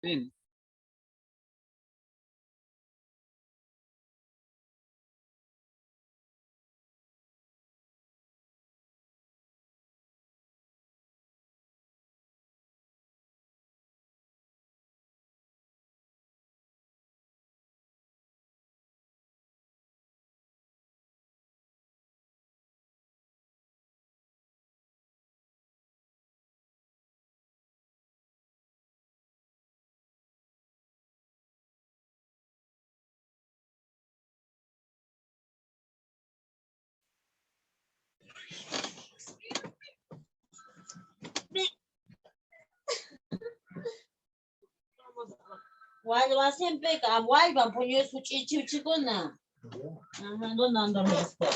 Fin. Why siempre why van poño su chichi chicona. Ajá, ¿dónde ando esto?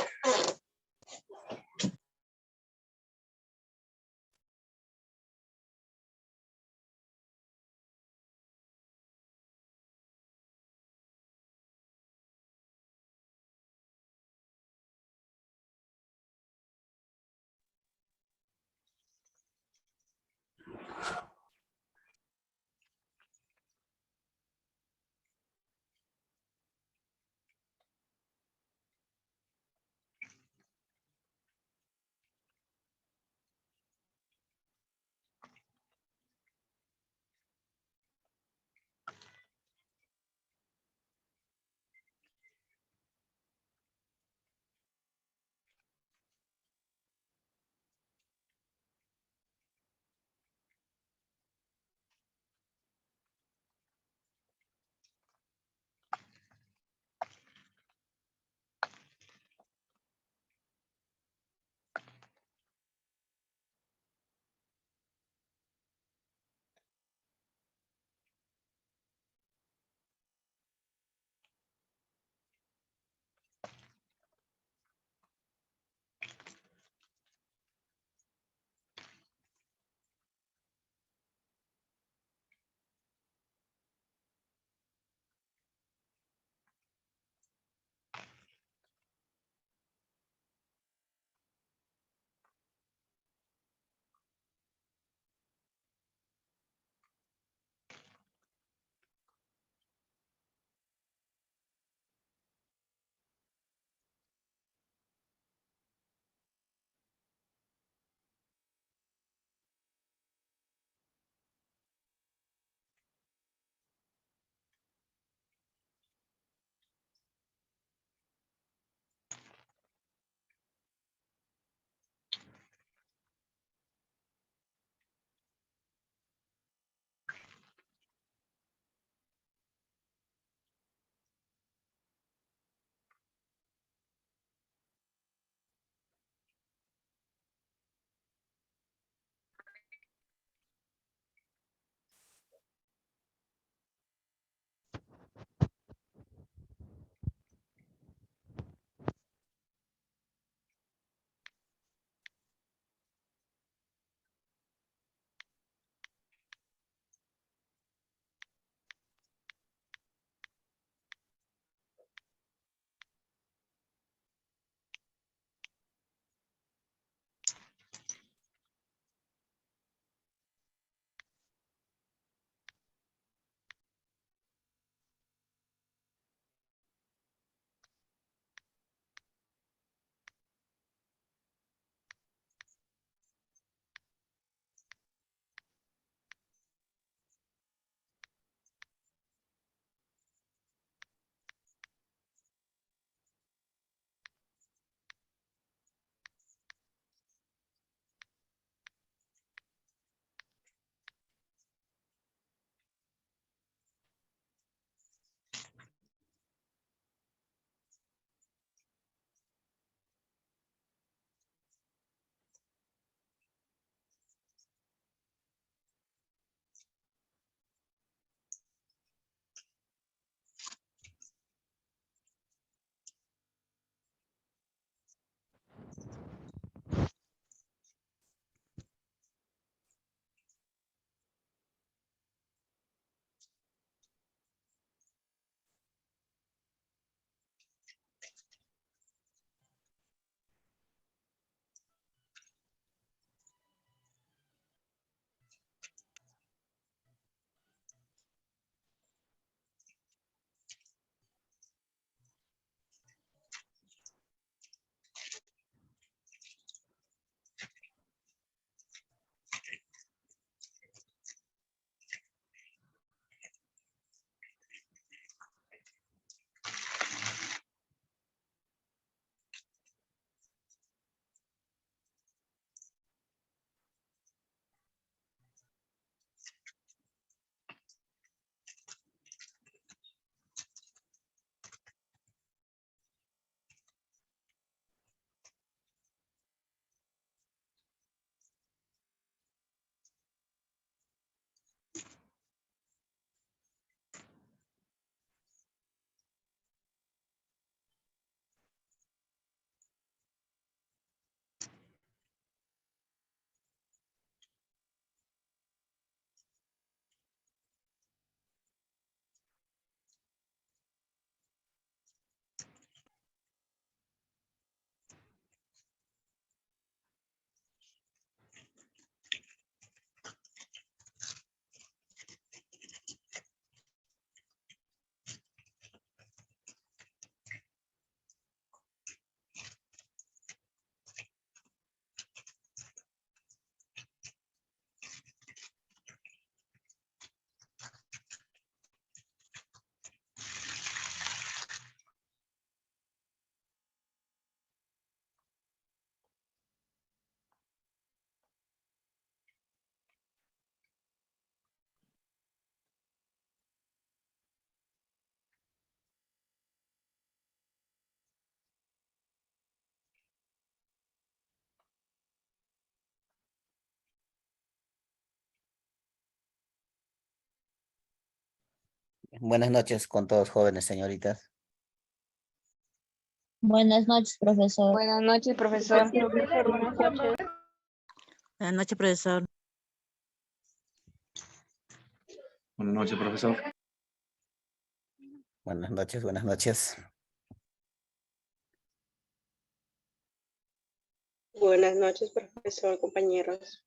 Buenas noches con todos jóvenes, señoritas. Buenas noches, profesor. Buenas noches, profesor. Buenas noches. Buenas noches, profesor. Buenas noches, profesor. Buenas noches, buenas noches. Buenas noches, profesor, compañeros.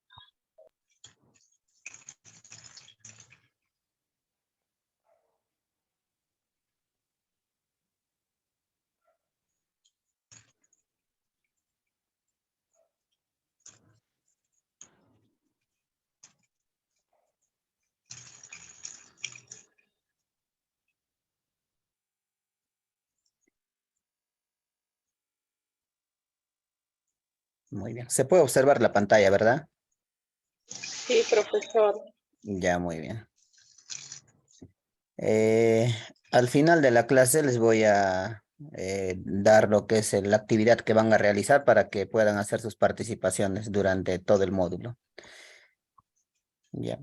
Muy bien. Se puede observar la pantalla, ¿verdad? Sí, profesor. Ya, muy bien. Al final de la clase les voy a dar lo que es la actividad que van a realizar para que puedan hacer sus participaciones durante todo el módulo. Ya.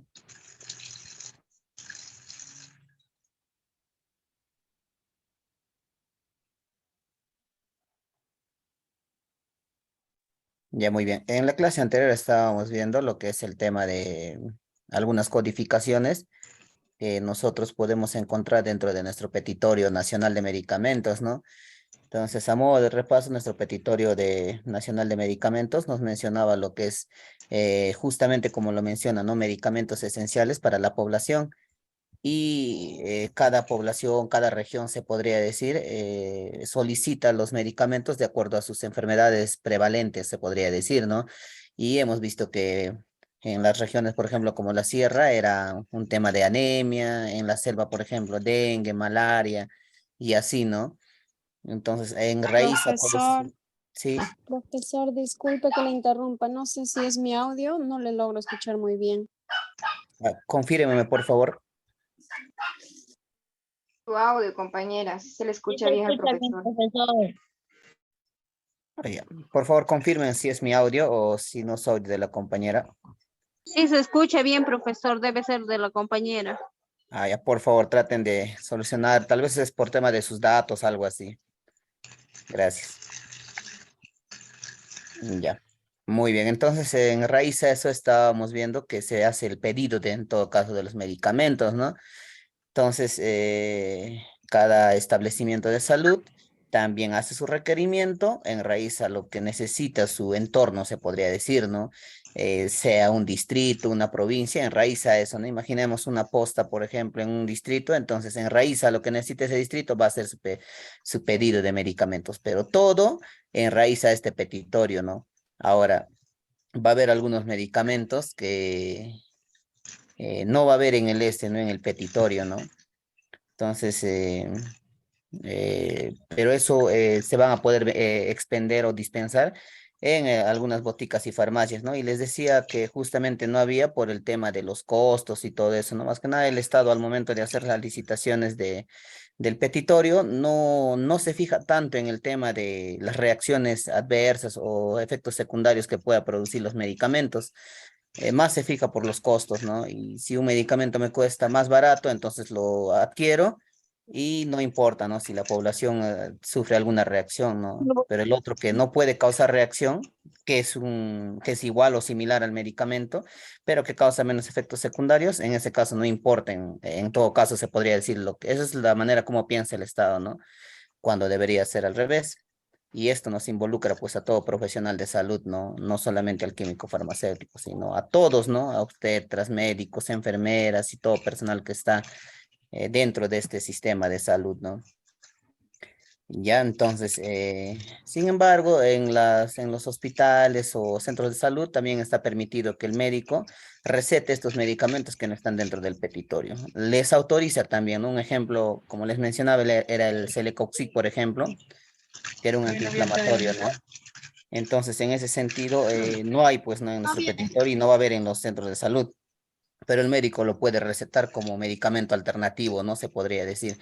Ya, muy bien. En la clase anterior estábamos viendo lo que es el tema de algunas codificaciones que nosotros podemos encontrar dentro de nuestro petitorio nacional de medicamentos, ¿no? Entonces, a modo de repaso, nuestro petitorio nacional de medicamentos nos mencionaba lo que es justamente como lo menciona, ¿no? Medicamentos esenciales para la población. Y cada población, cada región, se podría decir, solicita los medicamentos de acuerdo a sus enfermedades prevalentes, se podría decir, ¿no? Y hemos visto que en las regiones, por ejemplo, como la sierra, era un tema de anemia, en la selva, por ejemplo, dengue, malaria, y así, ¿no? Entonces, en raíz a todo Profesor, eso, sí, profesor, disculpe que le interrumpa. No sé si es mi audio, no le logro escuchar muy bien. confírmeme, por favor. Tu audio, compañera. Si se le Sí, escucha se bien al escucha bien, profesor. profesor. Ya. Por favor, confirmen si es mi audio o si no soy de la compañera. Sí, se escucha bien, profesor. Debe ser de la compañera. Ya, por favor, traten de solucionar. Tal vez es por tema de sus datos, algo así. Gracias. Ya. Muy bien. Entonces, en raíz a eso estábamos viendo que se hace el pedido en todo caso, de los medicamentos, ¿no? Entonces, cada establecimiento de salud también hace su requerimiento en raíz a lo que necesita su entorno, se podría decir, ¿no? Sea un distrito, una provincia, en raíz a eso, ¿no? Imaginemos una posta, por ejemplo, en un distrito, entonces en raíz a lo que necesita ese distrito va a ser su pedido de medicamentos, pero todo en raíz a este petitorio, ¿no? Ahora, va a haber algunos medicamentos que no va a haber en el ¿no? En el petitorio, ¿no? Entonces, pero eso se van a poder expender o dispensar en algunas boticas y farmacias, ¿no? Y les decía que justamente no había por el tema de los costos y todo eso, ¿no? Más que nada el Estado al momento de hacer las licitaciones del petitorio no se fija tanto en el tema de las reacciones adversas o efectos secundarios que pueda producir los medicamentos. Más se fija por los costos, ¿no? Y si un medicamento me cuesta más barato, entonces lo adquiero y no importa, ¿no? Si la población sufre alguna reacción, ¿no? Pero el otro que no puede causar reacción, que es igual o similar al medicamento, pero que causa menos efectos secundarios, en ese caso no importa, en todo caso se podría decir esa es la manera como piensa el Estado, ¿no? Cuando debería ser al revés. Y esto nos involucra pues a todo profesional de salud, ¿no? No solamente al químico farmacéutico, sino a todos, ¿no? A obstetras, médicos, enfermeras y todo personal que está dentro de este sistema de salud, ¿no? Ya, entonces, sin embargo, en los hospitales o centros de salud también está permitido que el médico recete estos medicamentos que no están dentro del petitorio. Les autoriza también, ¿no? Un ejemplo, como les mencionaba, era el Celecoxib, por ejemplo, que era un antiinflamatorio, ¿no? Entonces, en ese sentido, no hay, pues, no en nuestro petitorio y no va a haber en los centros de salud, pero el médico lo puede recetar como medicamento alternativo, ¿no? Se podría decir,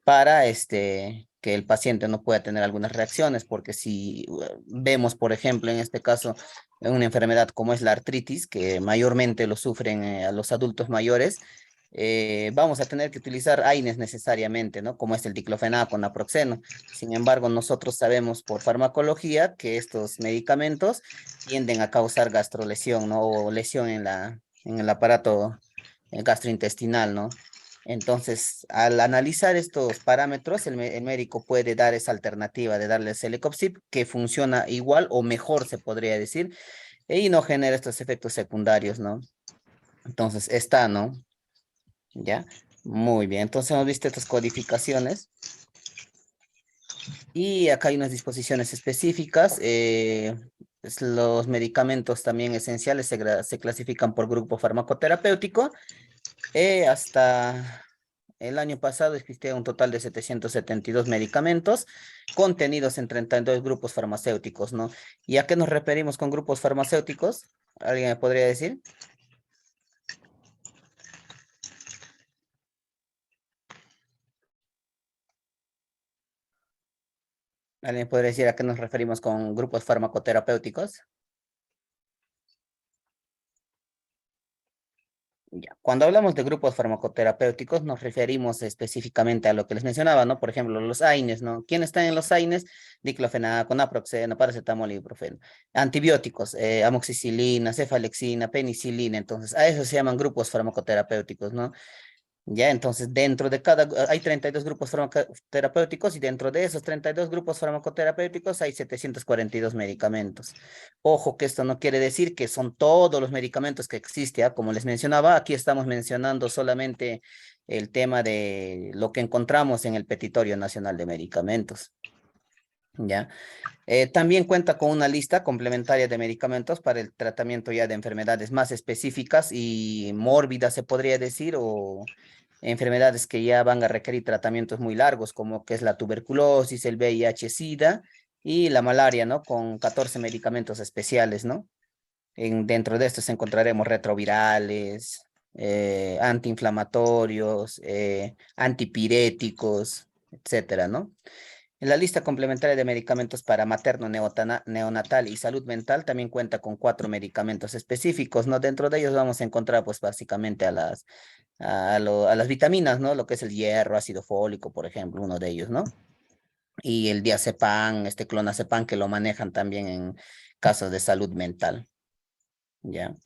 para que el paciente no pueda tener algunas reacciones, porque si vemos, por ejemplo, en este caso, una enfermedad como es la artritis, que mayormente lo sufren a los adultos mayores, vamos a tener que utilizar AINES necesariamente, ¿no? Como es el diclofenaco, naproxeno. Sin embargo, nosotros sabemos por farmacología que estos medicamentos tienden a causar gastrolesión, ¿no? O lesión en el aparato gastrointestinal, ¿no? Entonces, al analizar estos parámetros, el médico puede dar esa alternativa de darle Celecoxib, que funciona igual o mejor, se podría decir, y no genera estos efectos secundarios, ¿no? Entonces, está, ¿no? ¿Ya? Muy bien, entonces hemos visto estas codificaciones. Y acá hay unas disposiciones específicas. Los medicamentos también esenciales se clasifican por grupo farmacoterapéutico. Hasta el año pasado existía un total de 772 medicamentos contenidos en 32 grupos farmacéuticos, ¿no? ¿Y a qué nos referimos con grupos farmacéuticos? ¿Alguien me podría decir? ¿Alguien podría decir a qué nos referimos con grupos farmacoterapéuticos? Ya. Cuando hablamos de grupos farmacoterapéuticos nos referimos específicamente a lo que les mencionaba, ¿no? Por ejemplo, los AINES, ¿no? ¿Quiénes están en los AINES? Diclofenaco, naproxeno, paracetamol, ibuprofeno. Antibióticos, amoxicilina, cefalexina, penicilina. Entonces, a eso se llaman grupos farmacoterapéuticos, ¿no? Ya, entonces dentro de hay 32 grupos farmacoterapéuticos y dentro de esos 32 grupos farmacoterapéuticos hay 742 medicamentos. Ojo que esto no quiere decir que son todos los medicamentos que existen, ¿ah? Como les mencionaba, aquí estamos mencionando solamente el tema de lo que encontramos en el Petitorio Nacional de Medicamentos. ¿Ya? También cuenta con una lista complementaria de medicamentos para el tratamiento ya de enfermedades más específicas y mórbidas, se podría decir, o enfermedades que ya van a requerir tratamientos muy largos, como que es la tuberculosis, el VIH-Sida y la malaria, ¿no? Con 14 medicamentos especiales, ¿no? Dentro de estos encontraremos retrovirales, antiinflamatorios, antipiréticos, etcétera, ¿no? En la lista complementaria de medicamentos para materno, neonatal y salud mental también cuenta con 4 medicamentos específicos, ¿no? Dentro de ellos vamos a encontrar, pues, básicamente a las vitaminas, ¿no? Lo que es el hierro, ácido fólico, por ejemplo, uno de ellos, ¿no? Y el diazepam, este clonazepam, que lo manejan también en casos de salud mental, ¿ya?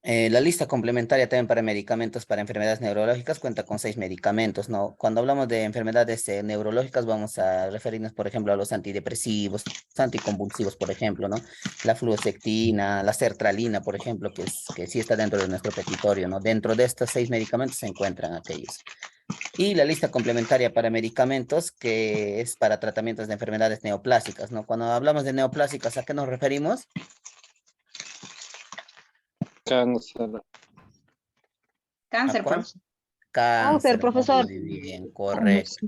La lista complementaria también para medicamentos para enfermedades neurológicas cuenta con 6 medicamentos, ¿no? Cuando hablamos de enfermedades neurológicas vamos a referirnos, por ejemplo, a los antidepresivos, los anticonvulsivos, por ejemplo, ¿no? La fluoxetina, la sertralina, por ejemplo, que sí está dentro de nuestro petitorio, ¿no? Dentro de estos 6 medicamentos se encuentran aquellos. Y la lista complementaria para medicamentos, que es para tratamientos de enfermedades neoplásicas, ¿no? Cuando hablamos de neoplásicas, ¿a qué nos referimos? Cáncer. Cáncer, ¿A cuál? profesor. Cáncer, profesor. muy bien, correcto.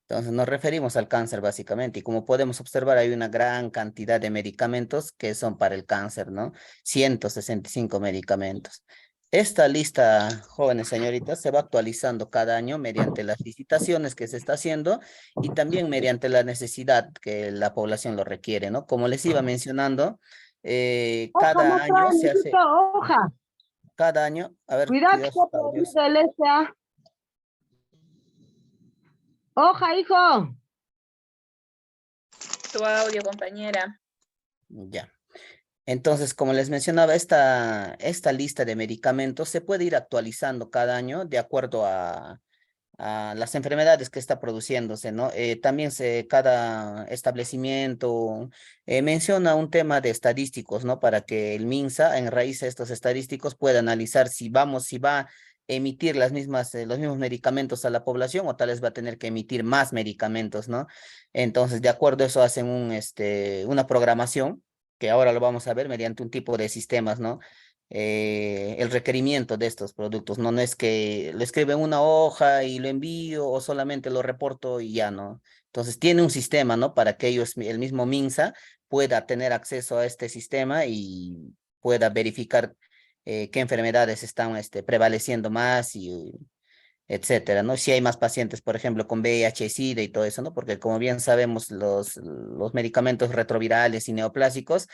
Entonces nos referimos al cáncer básicamente y como podemos observar hay una gran cantidad de medicamentos que son para el cáncer, ¿no? 165 medicamentos. Esta lista, jóvenes señoritas, se va actualizando cada año mediante las licitaciones que se está haciendo y también mediante la necesidad que la población lo requiere, ¿no? Como les iba mencionando, Hoja no cada año trae, se hace, necesito hoja. cada año, a ver, Cuidado que cuidado se ha sus audios. perdido el esa. Hoja, hijo. Tu audio, compañera. Ya. Entonces, como les mencionaba, esta lista de medicamentos se puede ir actualizando cada año de acuerdo a las enfermedades que está produciéndose, ¿no? También cada establecimiento menciona un tema de estadísticos, ¿no? Para que el MINSA, en raíz de estos estadísticos, pueda analizar si va a emitir los mismos medicamentos a la población o tal vez va a tener que emitir más medicamentos, ¿no? Entonces, de acuerdo a eso, hacen una programación que ahora lo vamos a ver mediante un tipo de sistemas, ¿no? El requerimiento de estos productos, ¿no? No es que lo escribo en una hoja y lo envío o solamente lo reporto y ya, ¿no? Entonces tiene un sistema, ¿no? Para que ellos, el mismo MINSA, pueda tener acceso a este sistema y pueda verificar qué enfermedades están prevaleciendo más y etcétera, ¿no? Si hay más pacientes, por ejemplo, con VIH, SIDA y todo eso, ¿no? Porque como bien sabemos, los medicamentos retrovirales y neoplásicos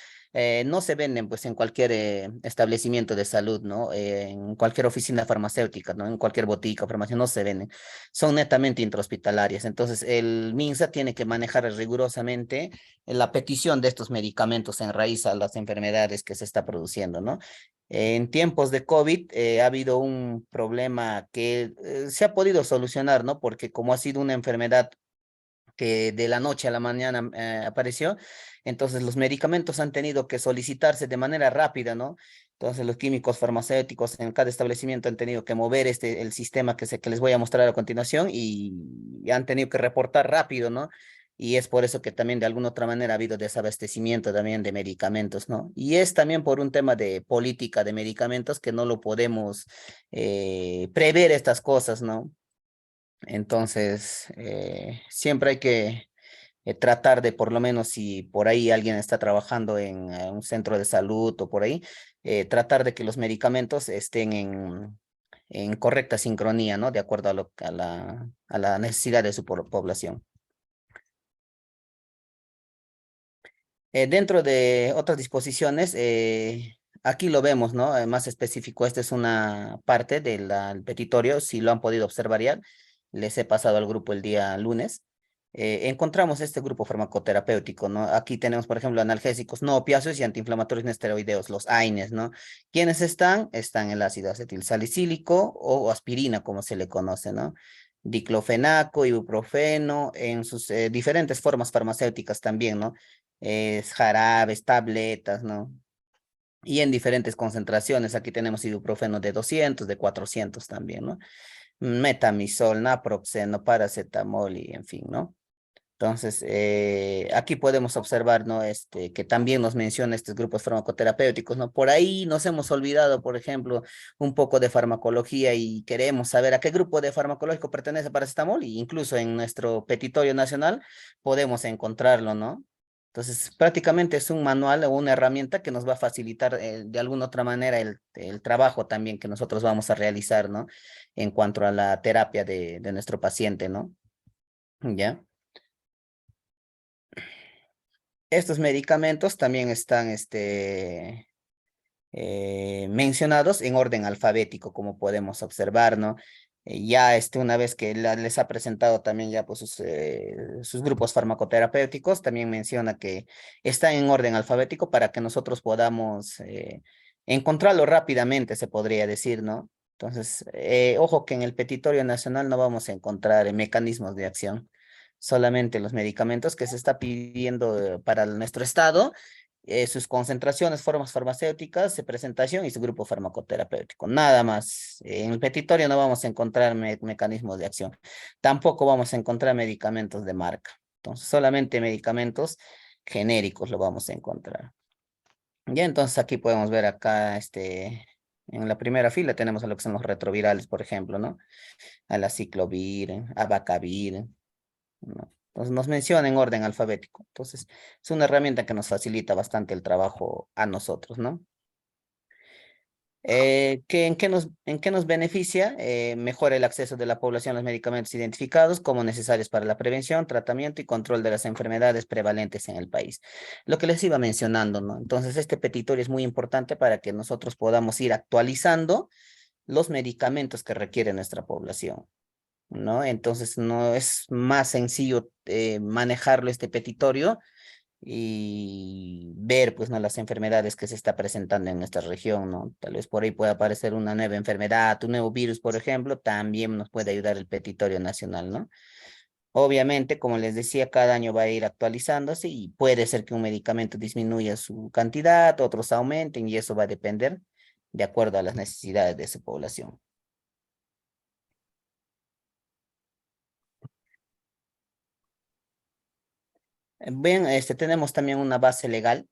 no se venden pues en cualquier establecimiento de salud, ¿no? En cualquier oficina farmacéutica, ¿no? En cualquier botica o farmacia no se venden. Son netamente intrahospitalarias. Entonces, el MINSA tiene que manejar rigurosamente la petición de estos medicamentos en raíz a las enfermedades que se está produciendo, ¿no? En tiempos de COVID ha habido un problema que se ha podido solucionar, ¿no? Porque como ha sido una enfermedad que de la noche a la mañana apareció, entonces los medicamentos han tenido que solicitarse de manera rápida, ¿no? Entonces los químicos farmacéuticos en cada establecimiento han tenido que mover el sistema que les voy a mostrar a continuación y han tenido que reportar rápido, ¿no? Y es por eso que también de alguna otra manera ha habido desabastecimiento también de medicamentos, ¿no? Y es también por un tema de política de medicamentos que no lo podemos prever estas cosas, ¿no? Entonces, siempre hay que tratar de, por lo menos si por ahí alguien está trabajando en un centro de salud o por ahí, tratar de que los medicamentos estén en correcta sincronía, ¿no? De acuerdo a la necesidad de su población. Dentro de otras disposiciones, aquí lo vemos, ¿no? Más específico, esta es una parte del petitorio, si lo han podido observar ya, les he pasado al grupo el día lunes. Encontramos este grupo farmacoterapéutico, ¿no? Aquí tenemos, por ejemplo, analgésicos no opiáceos y antiinflamatorios no esteroideos, los AINES, ¿no? ¿Quiénes están? Están el ácido acetilsalicílico o aspirina, como se le conoce, ¿no? Diclofenaco, ibuprofeno, en sus diferentes formas farmacéuticas también, ¿no? Jarabes, tabletas, ¿no? Y en diferentes concentraciones, aquí tenemos ibuprofeno de 200, de 400 también, ¿no? Metamisol, naproxeno, paracetamol y en fin, ¿no? Entonces, aquí podemos observar, ¿no? Que también nos menciona estos grupos farmacoterapéuticos, ¿no? Por ahí nos hemos olvidado, por ejemplo, un poco de farmacología y queremos saber a qué grupo de farmacológico pertenece paracetamol y incluso en nuestro petitorio nacional podemos encontrarlo, ¿no? Entonces, prácticamente es un manual o una herramienta que nos va a facilitar de alguna otra manera el trabajo también que nosotros vamos a realizar, ¿no? En cuanto a la terapia de nuestro paciente, ¿no? ¿Ya? Estos medicamentos también están mencionados en orden alfabético, como podemos observar, ¿no? Ya una vez que les ha presentado también ya pues, sus grupos farmacoterapéuticos, también menciona que están en orden alfabético para que nosotros podamos encontrarlo rápidamente, se podría decir, ¿no? Entonces, ojo que en el petitorio nacional no vamos a encontrar mecanismos de acción, solamente los medicamentos que se está pidiendo para nuestro estado, sus concentraciones, formas farmacéuticas, su presentación y su grupo farmacoterapéutico. Nada más. En el petitorio no vamos a encontrar mecanismos de acción. Tampoco vamos a encontrar medicamentos de marca. Entonces, solamente medicamentos genéricos lo vamos a encontrar. Ya, entonces aquí podemos ver acá, en la primera fila tenemos a lo que son los retrovirales, por ejemplo, ¿no? A la ciclovir, abacavir, ¿no? Entonces nos menciona en orden alfabético. Entonces es una herramienta que nos facilita bastante el trabajo a nosotros, ¿no? ¿En qué nos beneficia? Mejora el acceso de la población a los medicamentos identificados como necesarios para la prevención, tratamiento y control de las enfermedades prevalentes en el país. Lo que les iba mencionando, ¿no? Entonces este petitorio es muy importante para que nosotros podamos ir actualizando los medicamentos que requiere nuestra población, ¿no? Entonces no es más sencillo manejarlo este petitorio y ver, pues, ¿no? Las enfermedades que se está presentando en nuestra región, ¿no? Tal vez por ahí pueda aparecer una nueva enfermedad, un nuevo virus, por ejemplo, también nos puede ayudar el petitorio nacional, ¿no? Obviamente, como les decía, cada año va a ir actualizándose y puede ser que un medicamento disminuya su cantidad, otros aumenten y eso va a depender de acuerdo a las necesidades de su población. Bien, tenemos también una base legal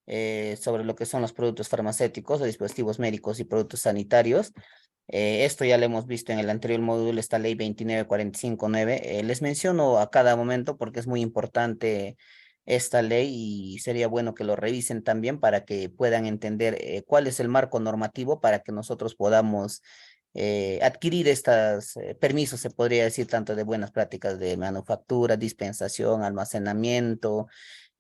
sobre lo que son los productos farmacéuticos, los dispositivos médicos y productos sanitarios. Esto ya lo hemos visto en el anterior módulo, esta ley 29459. Les menciono a cada momento porque es muy importante esta ley y sería bueno que lo revisen también para que puedan entender cuál es el marco normativo para que nosotros podamos adquirir estos permisos, se podría decir, tanto de buenas prácticas de manufactura, dispensación, almacenamiento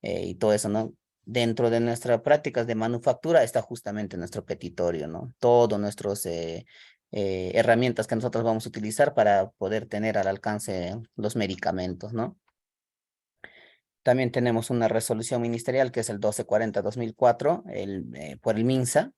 y todo eso, ¿no? Dentro de nuestras prácticas de manufactura está justamente nuestro petitorio, ¿no? Todos nuestros herramientas que nosotros vamos a utilizar para poder tener al alcance los medicamentos, ¿no? También tenemos una resolución ministerial que es el 1240-2004 por el MINSA,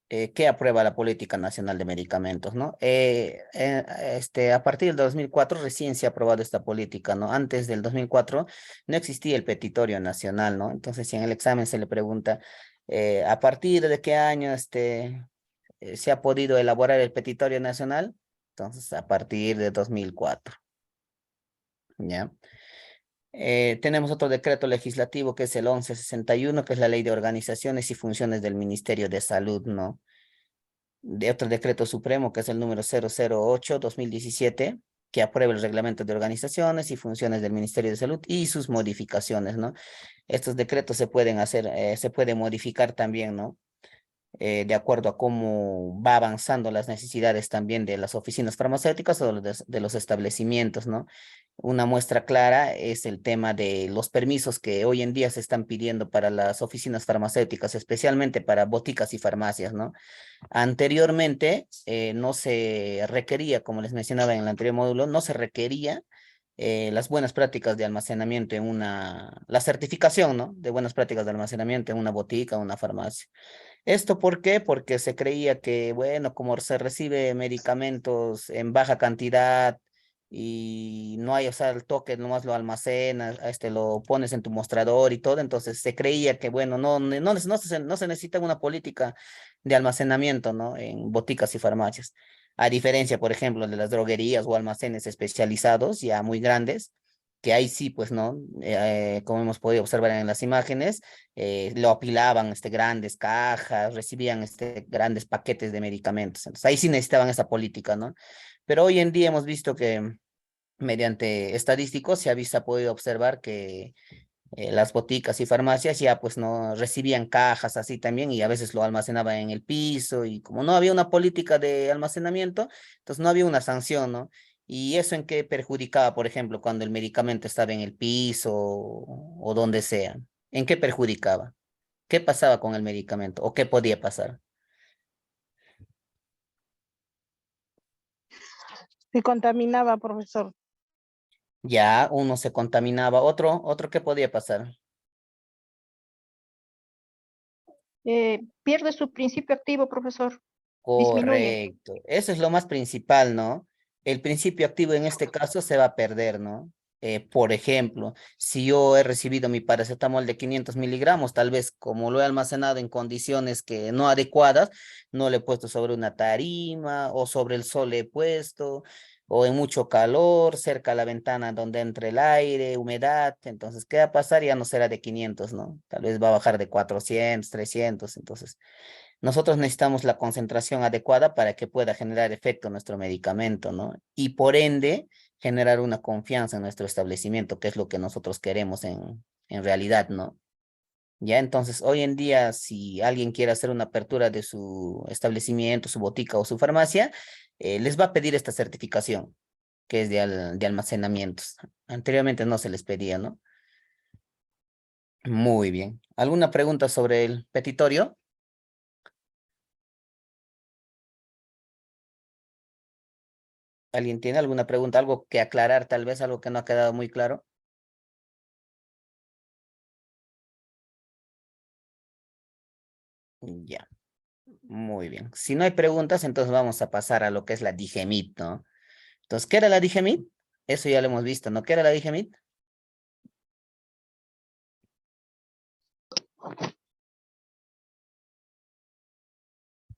que aprueba la Política Nacional de Medicamentos, ¿no? A partir del 2004 recién se ha aprobado esta política, ¿no? Antes del 2004 no existía el petitorio nacional, ¿no? Entonces, si en el examen se le pregunta, ¿a partir de qué año se ha podido elaborar el petitorio nacional? Entonces, a partir de 2004, ¿ya? Tenemos otro decreto legislativo que es el 1161, que es la Ley de Organizaciones y Funciones del Ministerio de Salud, ¿no? De otro decreto supremo que es el número 008-2017, que aprueba el reglamento de organizaciones y funciones del Ministerio de Salud y sus modificaciones, ¿no? Estos decretos se pueden hacer, se puede modificar también, ¿no? De acuerdo a cómo va avanzando las necesidades también de las oficinas farmacéuticas o de los establecimientos, ¿no? Una muestra clara es el tema de los permisos que hoy en día se están pidiendo para las oficinas farmacéuticas, especialmente para boticas y farmacias, ¿no? Anteriormente no se requería, como les mencionaba en el anterior módulo, no se requería las buenas prácticas de almacenamiento la certificación, ¿no? De buenas prácticas de almacenamiento en una botica o una farmacia. ¿Esto por qué? Porque se creía que, bueno, como se recibe medicamentos en baja cantidad y no hay, o sea, el toque, nomás lo almacenas, lo pones en tu mostrador y todo, entonces se creía que, bueno, no se necesita una política de almacenamiento, ¿no? En boticas y farmacias. A diferencia, por ejemplo, de las droguerías o almacenes especializados ya muy grandes, que ahí sí, pues, ¿no? Como hemos podido observar en las imágenes, lo apilaban grandes cajas, recibían grandes paquetes de medicamentos. Entonces ahí sí necesitaban esa política, ¿no? Pero hoy en día hemos visto que mediante estadísticos se ha podido observar que las boticas y farmacias ya pues no recibían cajas así también y a veces lo almacenaban en el piso y como no había una política de almacenamiento, entonces no había una sanción, ¿no? Y eso en qué perjudicaba, por ejemplo, cuando el medicamento estaba en el piso o donde sea. ¿En qué perjudicaba? ¿Qué pasaba con el medicamento o qué podía pasar? Se contaminaba, profesor. Ya uno se contaminaba, otro ¿qué podía pasar? Pierde su principio activo, profesor. Disminuye. Correcto. Eso es lo más principal, ¿no? El principio activo en este caso se va a perder, ¿no? Por ejemplo, si yo he recibido mi paracetamol de 500 miligramos, tal vez como lo he almacenado en condiciones que no adecuadas, no le he puesto sobre una tarima o sobre el sol le he puesto, o en mucho calor, cerca a la ventana donde entre el aire, humedad, entonces, ¿qué va a pasar? Ya no será de 500, ¿no? Tal vez va a bajar de 400, 300, entonces nosotros necesitamos la concentración adecuada para que pueda generar efecto nuestro medicamento, ¿no? Y por ende, generar una confianza en nuestro establecimiento, que es lo que nosotros queremos en realidad, ¿no? Ya, entonces, hoy en día, si alguien quiere hacer una apertura de su establecimiento, su botica o su farmacia, les va a pedir esta certificación, que es de almacenamientos. Anteriormente no se les pedía, ¿no? Muy bien. ¿Alguna pregunta sobre el petitorio? ¿Alguien tiene alguna pregunta, algo que aclarar, tal vez algo que no ha quedado muy claro? Ya, muy bien. Si no hay preguntas, entonces vamos a pasar a lo que es la DIGEMIT, ¿no? Entonces, ¿qué era la DIGEMIT? Eso ya lo hemos visto, ¿no? ¿Qué era la DIGEMIT?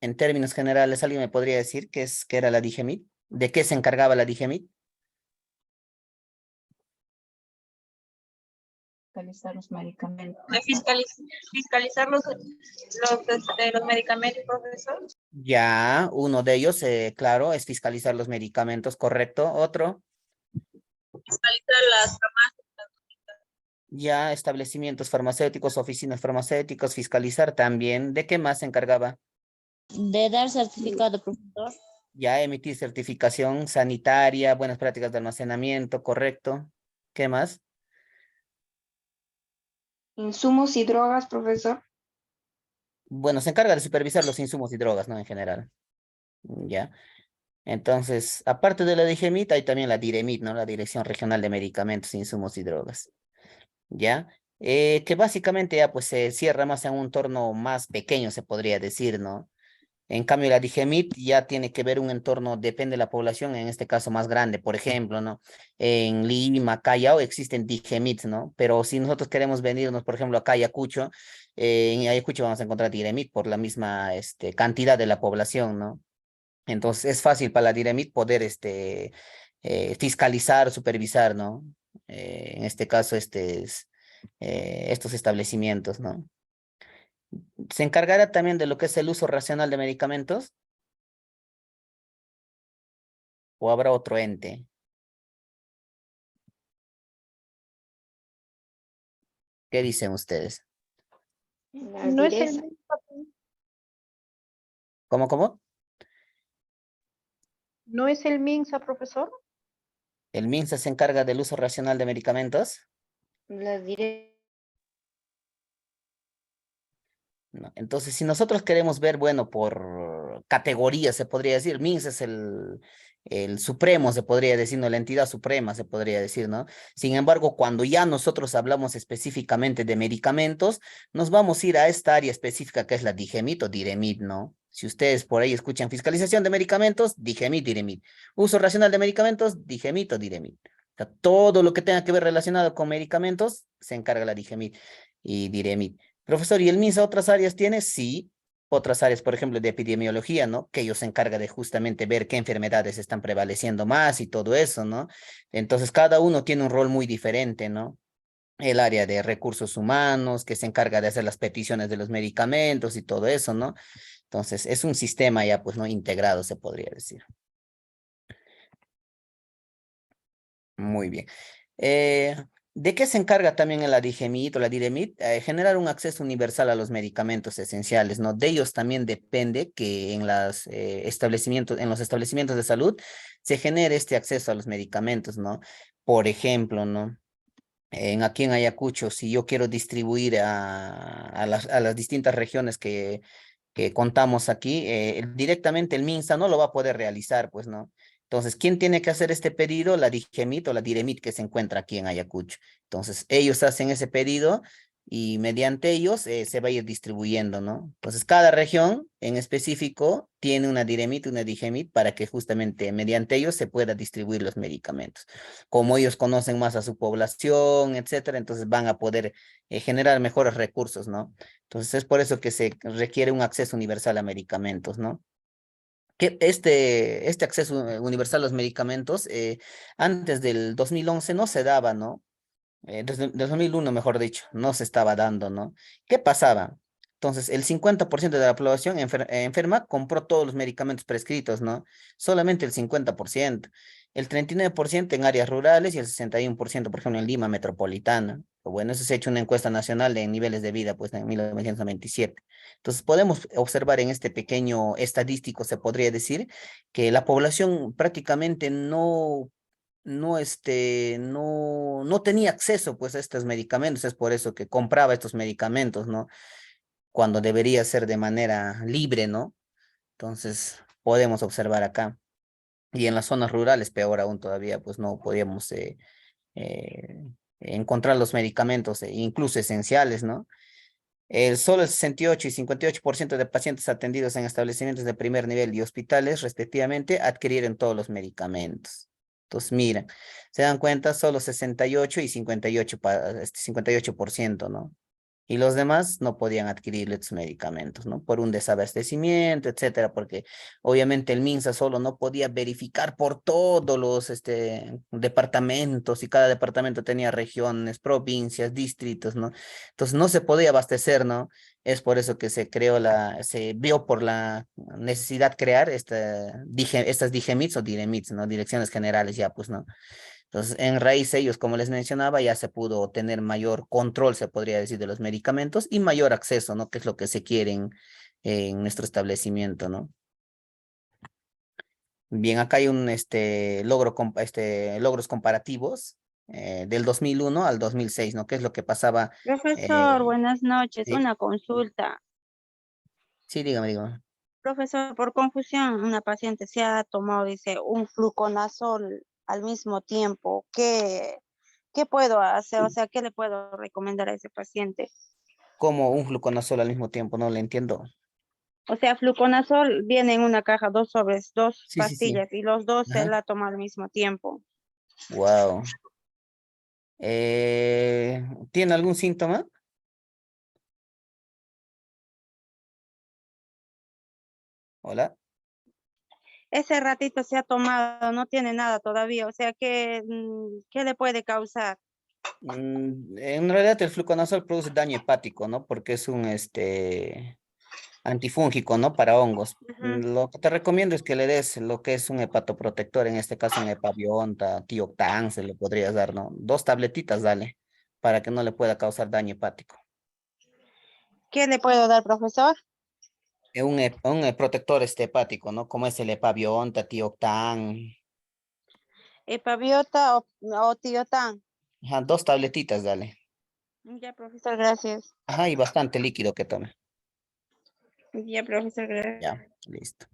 En términos generales, ¿alguien me podría decir qué era la DIGEMIT? ¿De qué se encargaba la DIGEMIT? Fiscalizar los medicamentos. De fiscalizar los medicamentos, profesor. Ya, uno de ellos, claro, es fiscalizar los medicamentos, correcto. Otro, Fiscalizar las farmacias. ya, establecimientos farmacéuticos, oficinas farmacéuticas, fiscalizar también. ¿De qué más se encargaba? De dar certificado, profesor. Ya emitir certificación sanitaria, buenas prácticas de almacenamiento, correcto. ¿Qué más? Insumos y drogas, profesor. Bueno, se encarga de supervisar los insumos y drogas, ¿no? En general. Ya. Entonces, aparte de la DIGEMIT, hay también la DIREMIT, ¿no? La Dirección Regional de Medicamentos, Insumos y Drogas. ¿Ya? Que básicamente ya pues se cierra más en un entorno más pequeño, se podría decir, ¿no? En cambio, la DIGEMIT ya tiene que ver un entorno, depende de la población, en este caso más grande, por ejemplo, ¿no? En Lima, Callao, existen DIGEMIT, ¿no? Pero si nosotros queremos venirnos, por ejemplo, acá a Ayacucho, en Ayacucho vamos a encontrar DIREMIT por la misma cantidad de la población, ¿no? Entonces es fácil para la DIREMIT poder fiscalizar, supervisar, ¿no? En este caso, estos establecimientos, ¿no? Se encargará también de lo que es el uso racional de medicamentos. ¿O habrá otro ente? ¿Qué dicen ustedes? No es el ¿Cómo? ¿No es el MINSA, profesor? ¿El MINSA se encarga del uso racional de medicamentos? Las diré. No. Entonces, si nosotros queremos ver, bueno, por categorías, se podría decir, MINSA es el supremo, se podría decir, no, la entidad suprema, se podría decir, ¿no? Sin embargo, cuando ya nosotros hablamos específicamente de medicamentos, nos vamos a ir a esta área específica que es la DIGEMIT o DIREMIT, ¿no? Si ustedes por ahí escuchan fiscalización de medicamentos, DIGEMIT, DIREMIT. Uso racional de medicamentos, DIGEMIT o DIREMIT. O sea, todo lo que tenga que ver relacionado con medicamentos, se encarga la DIGEMIT y DIREMIT. Profesor, ¿y el MINSA otras áreas tiene? Sí, otras áreas, por ejemplo, de epidemiología, ¿no? Que ellos se encargan de justamente ver qué enfermedades están prevaleciendo más y todo eso, ¿no? Entonces, cada uno tiene un rol muy diferente, ¿no? El área de recursos humanos, que se encarga de hacer las peticiones de los medicamentos y todo eso, ¿no? Entonces, es un sistema ya, pues, ¿no? Integrado, se podría decir. Muy bien. ¿De qué se encarga también la DIGEMIT o la DIREMIT? Generar un acceso universal a los medicamentos esenciales, ¿no? De ellos también depende que en los establecimientos de salud se genere este acceso a los medicamentos, ¿no? Por ejemplo, ¿no? Aquí en Ayacucho, si yo quiero distribuir a las distintas regiones que contamos aquí, directamente el MINSA no lo va a poder realizar, pues, ¿no? Entonces, ¿quién tiene que hacer este pedido? La DIGEMIT o la DIREMIT que se encuentra aquí en Ayacucho. Entonces, ellos hacen ese pedido y mediante ellos se va a ir distribuyendo, ¿no? Entonces, cada región en específico tiene una DIREMIT, una DIGEMIT para que justamente mediante ellos se pueda distribuir los medicamentos. Como ellos conocen más a su población, etcétera, entonces van a poder generar mejores recursos, ¿no? Entonces es por eso que se requiere un acceso universal a medicamentos, ¿no? Que este acceso universal a los medicamentos antes del 2011 no se daba, ¿no? Desde 2001, mejor dicho, no se estaba dando, ¿no? ¿Qué pasaba? Entonces, el 50% de la población enferma compró todos los medicamentos prescritos, ¿no? Solamente el 50%. El 39% en áreas rurales y el 61%, por ejemplo, en Lima metropolitana. Bueno, eso se ha hecho una encuesta nacional de niveles de vida, pues, en 1997. Entonces, podemos observar en este pequeño estadístico, se podría decir, que la población prácticamente no tenía acceso pues a estos medicamentos, es por eso que compraba estos medicamentos, ¿no? Cuando debería ser de manera libre, ¿no? Entonces, podemos observar acá. Y en las zonas rurales, peor aún todavía, pues no podíamos eh, encontrar los medicamentos, incluso esenciales, ¿no? Solo el 68 y 58% de pacientes atendidos en establecimientos de primer nivel y hospitales, respectivamente, adquirieron todos los medicamentos. Entonces, mira, se dan cuenta, solo 68 y 58%, ¿no? Y los demás no podían adquirir estos medicamentos, ¿no? Por un desabastecimiento, etcétera, porque obviamente el MINSA solo no podía verificar por todos los departamentos y cada departamento tenía regiones, provincias, distritos, ¿no? Entonces no se podía abastecer, ¿no? Es por eso que se vio por la necesidad crear estas DIGEMITs o DIREMITs, ¿no? Direcciones generales ya, pues, ¿no? Entonces, en raíz ellos, como les mencionaba, ya se pudo tener mayor control, se podría decir, de los medicamentos y mayor acceso, ¿no? Que es lo que se quieren en nuestro establecimiento, ¿no? Bien, acá hay un logros comparativos del 2001 al 2006, ¿no? ¿Qué es lo que pasaba? Profesor, buenas noches. Sí, Una consulta. sí, dígame. Profesor, por confusión, una paciente se ha tomado, dice, un fluconazol al mismo tiempo. ¿Qué puedo hacer? O sea, ¿qué le puedo recomendar a ese paciente? ¿Cómo un fluconazol al mismo tiempo? No lo entiendo. O sea, fluconazol viene en una caja, 2 sobres, dos Sí, sí, sí. pastillas, y los dos se Ajá. la toma al mismo tiempo. Wow. ¿Tiene algún síntoma? Hola. Ese ratito se ha tomado, no tiene nada todavía. O sea, ¿qué le puede causar? En realidad el fluconazol produce daño hepático, ¿no? Porque es un antifúngico, ¿no? Para hongos. Ujú. Lo que te recomiendo es que le des lo que es un hepatoprotector, en este caso un epavionta, tioctán, se le podrías dar, ¿no? 2 tabletitas, dale, para que no le pueda causar daño hepático. ¿Qué le puedo dar, profesor? Un protector hepático, ¿no? Como es el epavionta, tioctán. Epaviota o tiotán. Ajá, 2 tabletitas, dale. Ya, profesor, gracias. Ajá, y bastante líquido que tome. Ya, profesor, gracias. Ya, listo.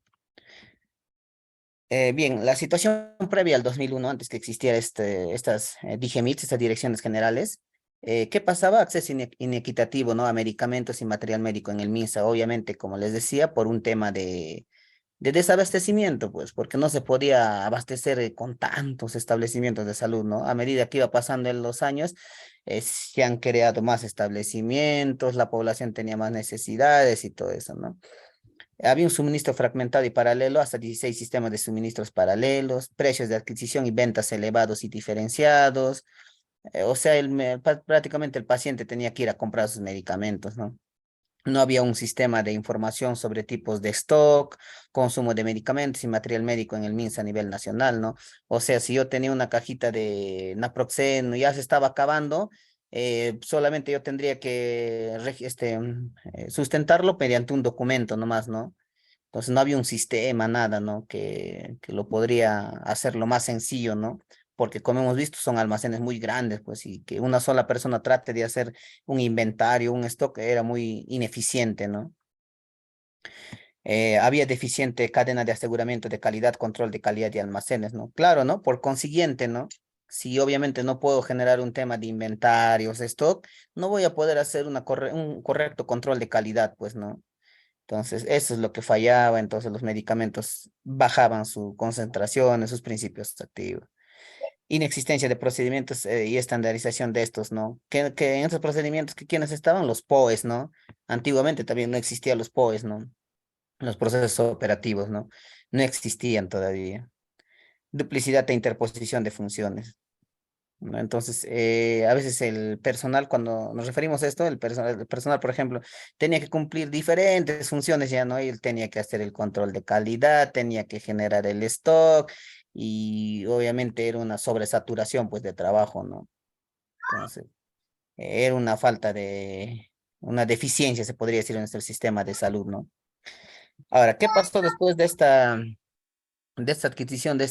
Bien, la situación previa al 2001, antes que existiera estas DGMITs, estas direcciones generales, ¿qué pasaba? Acceso inequitativo, ¿no? A medicamentos y material médico en el MINSA, obviamente, como les decía, por un tema de desabastecimiento, pues, porque no se podía abastecer con tantos establecimientos de salud, ¿no? A medida que iba pasando en los años, se han creado más establecimientos, la población tenía más necesidades y todo eso, ¿no? Había un suministro fragmentado y paralelo, hasta 16 sistemas de suministros paralelos, precios de adquisición y ventas elevados y diferenciados. O sea, prácticamente el paciente tenía que ir a comprar sus medicamentos, ¿no? No había un sistema de información sobre tipos de stock, consumo de medicamentos y material médico en el MINSA a nivel nacional, ¿no? O sea, si yo tenía una cajita de naproxeno y ya se estaba acabando, solamente yo tendría que sustentarlo mediante un documento nomás, ¿no? Entonces no había un sistema, nada, ¿no? Que lo podría hacer lo más sencillo, ¿no? Porque como hemos visto son almacenes muy grandes, pues, y que una sola persona trate de hacer un inventario, un stock, era muy ineficiente, ¿no? Había deficiente cadena de aseguramiento de calidad, control de calidad de almacenes, ¿no? Claro, ¿no? Por consiguiente, ¿no? Si obviamente no puedo generar un tema de inventarios, stock, no voy a poder hacer un correcto control de calidad, pues, ¿no? Entonces, eso es lo que fallaba, entonces los medicamentos bajaban su concentración, sus principios activos. Inexistencia de procedimientos y estandarización de estos, ¿no? Que en estos procedimientos, ¿quiénes estaban? Los POEs, ¿no? Antiguamente también no existían los POEs, ¿no? Los procesos operativos, ¿no? No existían todavía. Duplicidad e interposición de funciones, ¿no? Entonces, a veces el personal, cuando nos referimos a esto, el personal, por ejemplo, tenía que cumplir diferentes funciones ya, ¿no? Y él tenía que hacer el control de calidad, tenía que generar el stock y obviamente era una sobresaturación, pues, de trabajo, ¿no? Entonces, era una deficiencia, se podría decir, en nuestro sistema de salud, ¿no? Ahora, ¿qué pasó después de esta adquisición de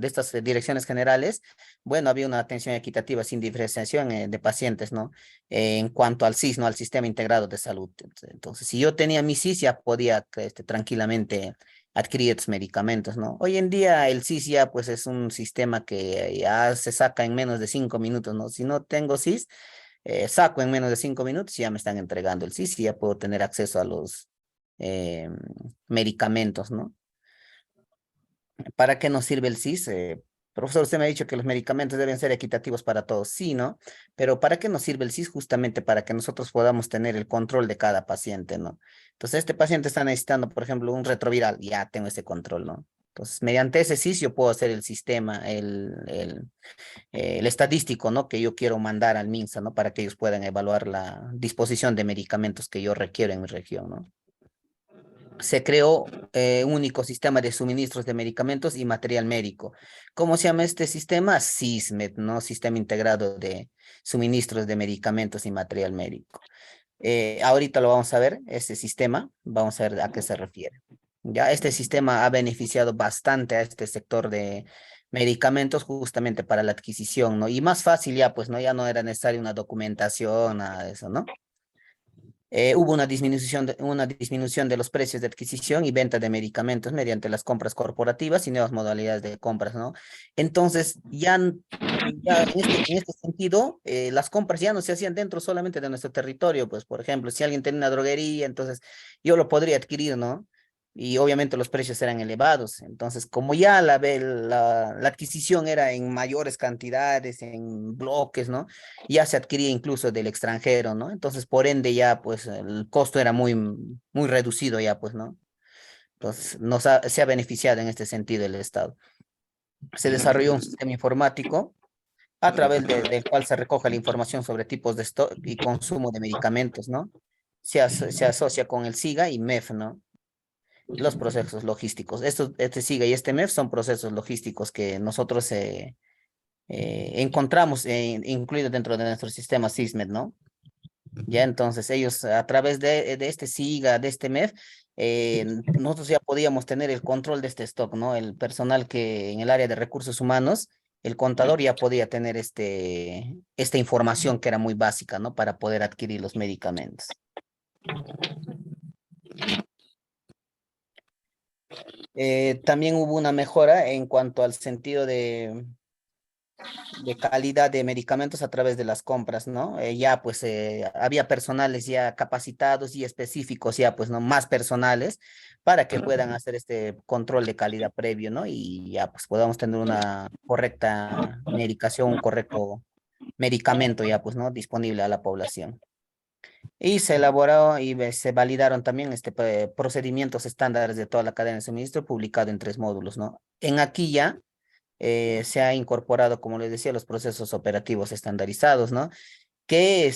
estas direcciones generales? Bueno, había una atención equitativa sin diferenciación de pacientes, ¿no? En cuanto al SIS, ¿no? Al Sistema Integrado de Salud. Entonces, si yo tenía mi SIS, ya podía tranquilamente adquirir estos medicamentos, ¿no? Hoy en día el SIS ya pues es un sistema que ya se saca en menos de 5 minutos, ¿no? Si no tengo SIS, saco en menos de 5 minutos y ya me están entregando el SIS y ya puedo tener acceso a los eh, medicamentos, ¿no? ¿Para qué nos sirve el SIS? Profesor, usted me ha dicho que los medicamentos deben ser equitativos para todos. Sí, ¿no? Pero ¿para qué nos sirve el SIS? Justamente para que nosotros podamos tener el control de cada paciente, ¿no? Entonces, este paciente está necesitando, por ejemplo, un retroviral. Ya tengo ese control, ¿no? Entonces, mediante ese SIS yo puedo hacer el sistema, el estadístico, ¿no? Que yo quiero mandar al MINSA, ¿no? Para que ellos puedan evaluar la disposición de medicamentos que yo requiero en mi región, ¿no? Se creó un único sistema de suministros de medicamentos y material médico. ¿Cómo se llama este sistema? SISMED, ¿no? Sistema Integrado de Suministros de Medicamentos y Material Médico. Ahorita lo vamos a ver, este sistema, vamos a ver a qué se refiere. Ya este sistema ha beneficiado bastante a este sector de medicamentos justamente para la adquisición, ¿no? Y más fácil ya, pues, ¿no? Ya no era necesaria una documentación, nada de eso, ¿no? Hubo una disminución de los precios de adquisición y venta de medicamentos mediante las compras corporativas y nuevas modalidades de compras, ¿no? Entonces, ya en este sentido, las compras ya no se hacían dentro solamente de nuestro territorio, pues, por ejemplo, si alguien tiene una droguería, entonces yo lo podría adquirir, ¿no? Y obviamente los precios eran elevados. Entonces, como ya la adquisición era en mayores cantidades, en bloques, ¿no? Ya se adquiría incluso del extranjero, ¿no? Entonces, por ende, ya, pues, el costo era muy reducido ya, pues, ¿no? Entonces, se ha beneficiado en este sentido el Estado. Se desarrolló un sistema informático a través del cual se recoge la información sobre tipos de stock y consumo de medicamentos, ¿no? Se asocia con el SIGA y MEF, ¿no? Los procesos logísticos. Este SIGA y este MEF son procesos logísticos que nosotros encontramos incluidos dentro de nuestro sistema SISMED, ¿no? Ya entonces ellos a través de este SIGA, de este MEF, nosotros ya podíamos tener el control de este stock, ¿no? El personal que en el área de recursos humanos, el contador ya podía tener esta información que era muy básica, ¿no? Para poder adquirir los medicamentos. También hubo una mejora en cuanto al sentido de calidad de medicamentos a través de las compras, ¿no? Ya pues había personales ya capacitados y específicos ya pues, ¿no? Más personales para que puedan hacer este control de calidad previo, ¿no? Y ya pues podamos tener una correcta medicación, un correcto medicamento ya pues, ¿no? Disponible a la población. Y se elaboró y se validaron también procedimientos estándares de toda la cadena de suministro publicado en 3 módulos, ¿no? En aquí ya se ha incorporado, como les decía, los procesos operativos estandarizados, ¿no? Que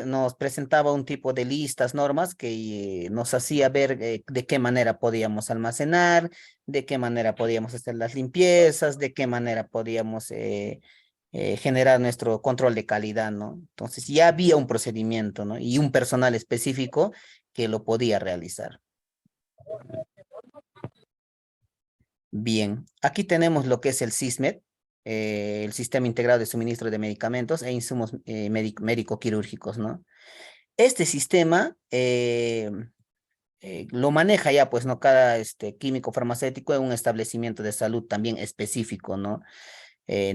nos presentaba un tipo de listas, normas que nos hacía ver de qué manera podíamos almacenar, de qué manera podíamos hacer las limpiezas, de qué manera podíamos generar nuestro control de calidad, ¿no? Entonces ya había un procedimiento, ¿no? Y un personal específico que lo podía realizar. Bien, aquí tenemos lo que es el SISMED, el Sistema Integrado de Suministro de Medicamentos e Insumos Médico-Quirúrgicos, ¿no? Este sistema lo maneja ya, pues, ¿no? Cada químico farmacéutico en un establecimiento de salud también específico, ¿no?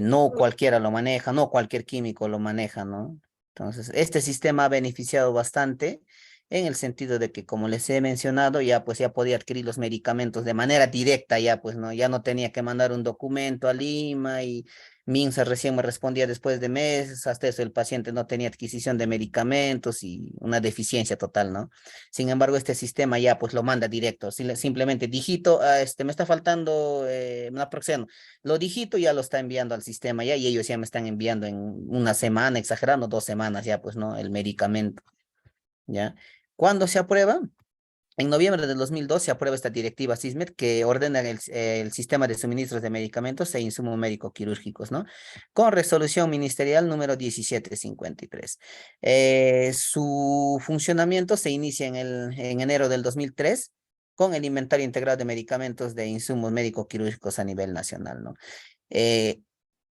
No cualquiera lo maneja, no cualquier químico lo maneja, ¿no? Entonces, este sistema ha beneficiado bastante en el sentido de que, como les he mencionado, ya pues ya podía adquirir los medicamentos de manera directa, ya pues no, ya no tenía que mandar un documento a Lima y Minsa recién me respondía después de meses, hasta eso el paciente no tenía adquisición de medicamentos y una deficiencia total, ¿no? Sin embargo, este sistema ya pues lo manda directo, simplemente digito, me está faltando naproxeno, lo digito y ya lo está enviando al sistema ya y ellos ya me están enviando en una semana, exagerando 2 semanas ya pues, ¿no? El medicamento, ¿ya? ¿Cuándo se aprueba? En noviembre del 2002 se aprueba esta directiva SISMED que ordena el sistema de suministros de medicamentos e insumos médico-quirúrgicos, ¿no? Con resolución ministerial número 1753. Su funcionamiento se inicia en enero del 2003 con el inventario integrado de medicamentos de insumos médico-quirúrgicos a nivel nacional, ¿no?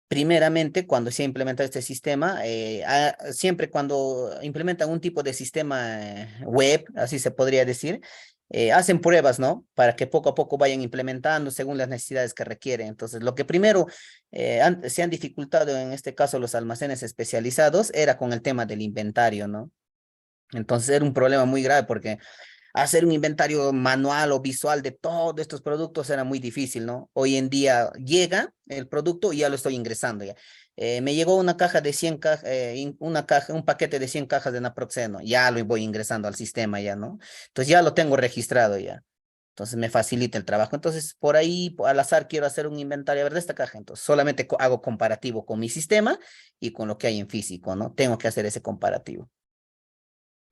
Primeramente, cuando se ha implementado este sistema, siempre cuando implementan un tipo de sistema web, así se podría decir, hacen pruebas, ¿no? Para que poco a poco vayan implementando según las necesidades que requieren. Entonces, lo que primero se han dificultado, en este caso los almacenes especializados, era con el tema del inventario, ¿no? Entonces, era un problema muy grave porque hacer un inventario manual o visual de todos estos productos era muy difícil, ¿no? Hoy en día llega el producto y ya lo estoy ingresando ya. Me llegó una caja de 100 un paquete de 100 cajas de naproxeno, ya lo voy ingresando al sistema ya, ¿no? Entonces ya lo tengo registrado ya. Entonces me facilita el trabajo. Entonces por ahí al azar quiero hacer un inventario, a ver, de esta caja. Entonces solamente hago comparativo con mi sistema y con lo que hay en físico, ¿no? Tengo que hacer ese comparativo.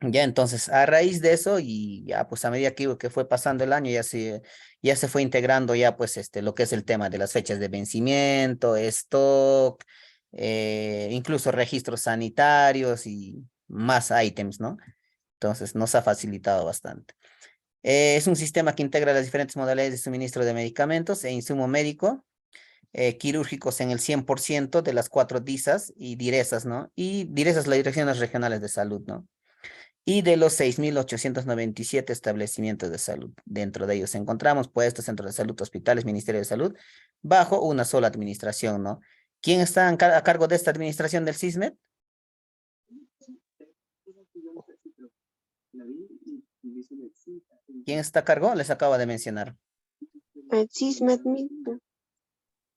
Ya, entonces, a raíz de eso, y ya, pues, a medida que fue pasando el año, ya se fue integrando ya, pues, lo que es el tema de las fechas de vencimiento, stock, incluso registros sanitarios y más ítems, ¿no? Entonces, nos ha facilitado bastante. Es un sistema que integra las diferentes modalidades de suministro de medicamentos e insumo médico, quirúrgicos en el 100% de las 4 DISAs y DIRESAs, ¿no? Y DIRESAs, las direcciones regionales de salud, ¿no? Y de los 6.897 establecimientos de salud. Dentro de ellos encontramos puestos, centros de salud, hospitales, Ministerio de Salud, bajo una sola administración, ¿no? ¿Quién está a cargo de esta administración del SISMED? ¿Quién está a cargo? Les acabo de mencionar. El CISMED mismo.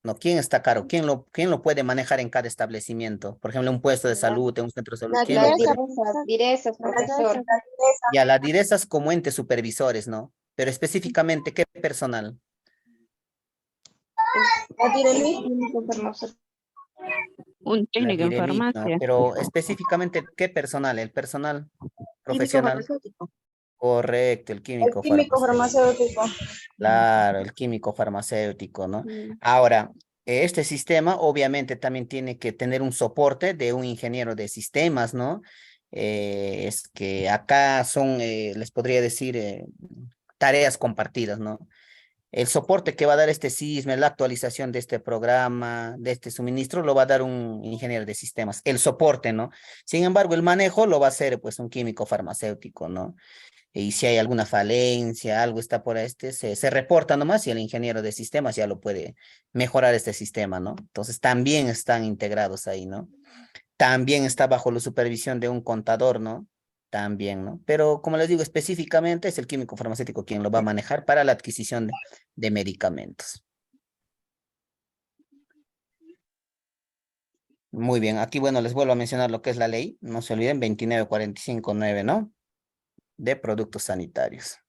No, ¿quién está a cargo? ¿Quién lo puede manejar en cada establecimiento? Por ejemplo, un puesto de salud, en un centro de salud. ¿Quién lo puede? Las direzas, profesor. Y a las DIRESAs como entes supervisores, ¿no? Pero específicamente, ¿qué personal? Un técnico en DIREMIT, ¿no? farmacia. Pero específicamente, ¿qué personal? El personal Químico profesional. farmacéutico. Correcto, el químico farmacéutico. Claro, el químico farmacéutico, ¿no? Ahora, este sistema obviamente también tiene que tener un soporte de un ingeniero de sistemas, ¿no? Es que acá son, les podría decir, tareas compartidas, ¿no? El soporte que va a dar este SISMED, la actualización de este programa, de este suministro, lo va a dar un ingeniero de sistemas. El soporte, ¿no? Sin embargo, el manejo lo va a hacer, pues, un químico farmacéutico, ¿no? Y si hay alguna falencia, algo está por se reporta nomás y el ingeniero de sistemas ya lo puede mejorar este sistema, ¿no? Entonces también están integrados ahí, ¿no? También está bajo la supervisión de un contador, ¿no? También, ¿no? Pero como les digo, específicamente es el químico farmacéutico quien lo va a manejar para la adquisición de medicamentos. Muy bien, aquí, bueno, les vuelvo a mencionar lo que es la ley, no se olviden, 29.45.9, ¿no? De productos sanitarios.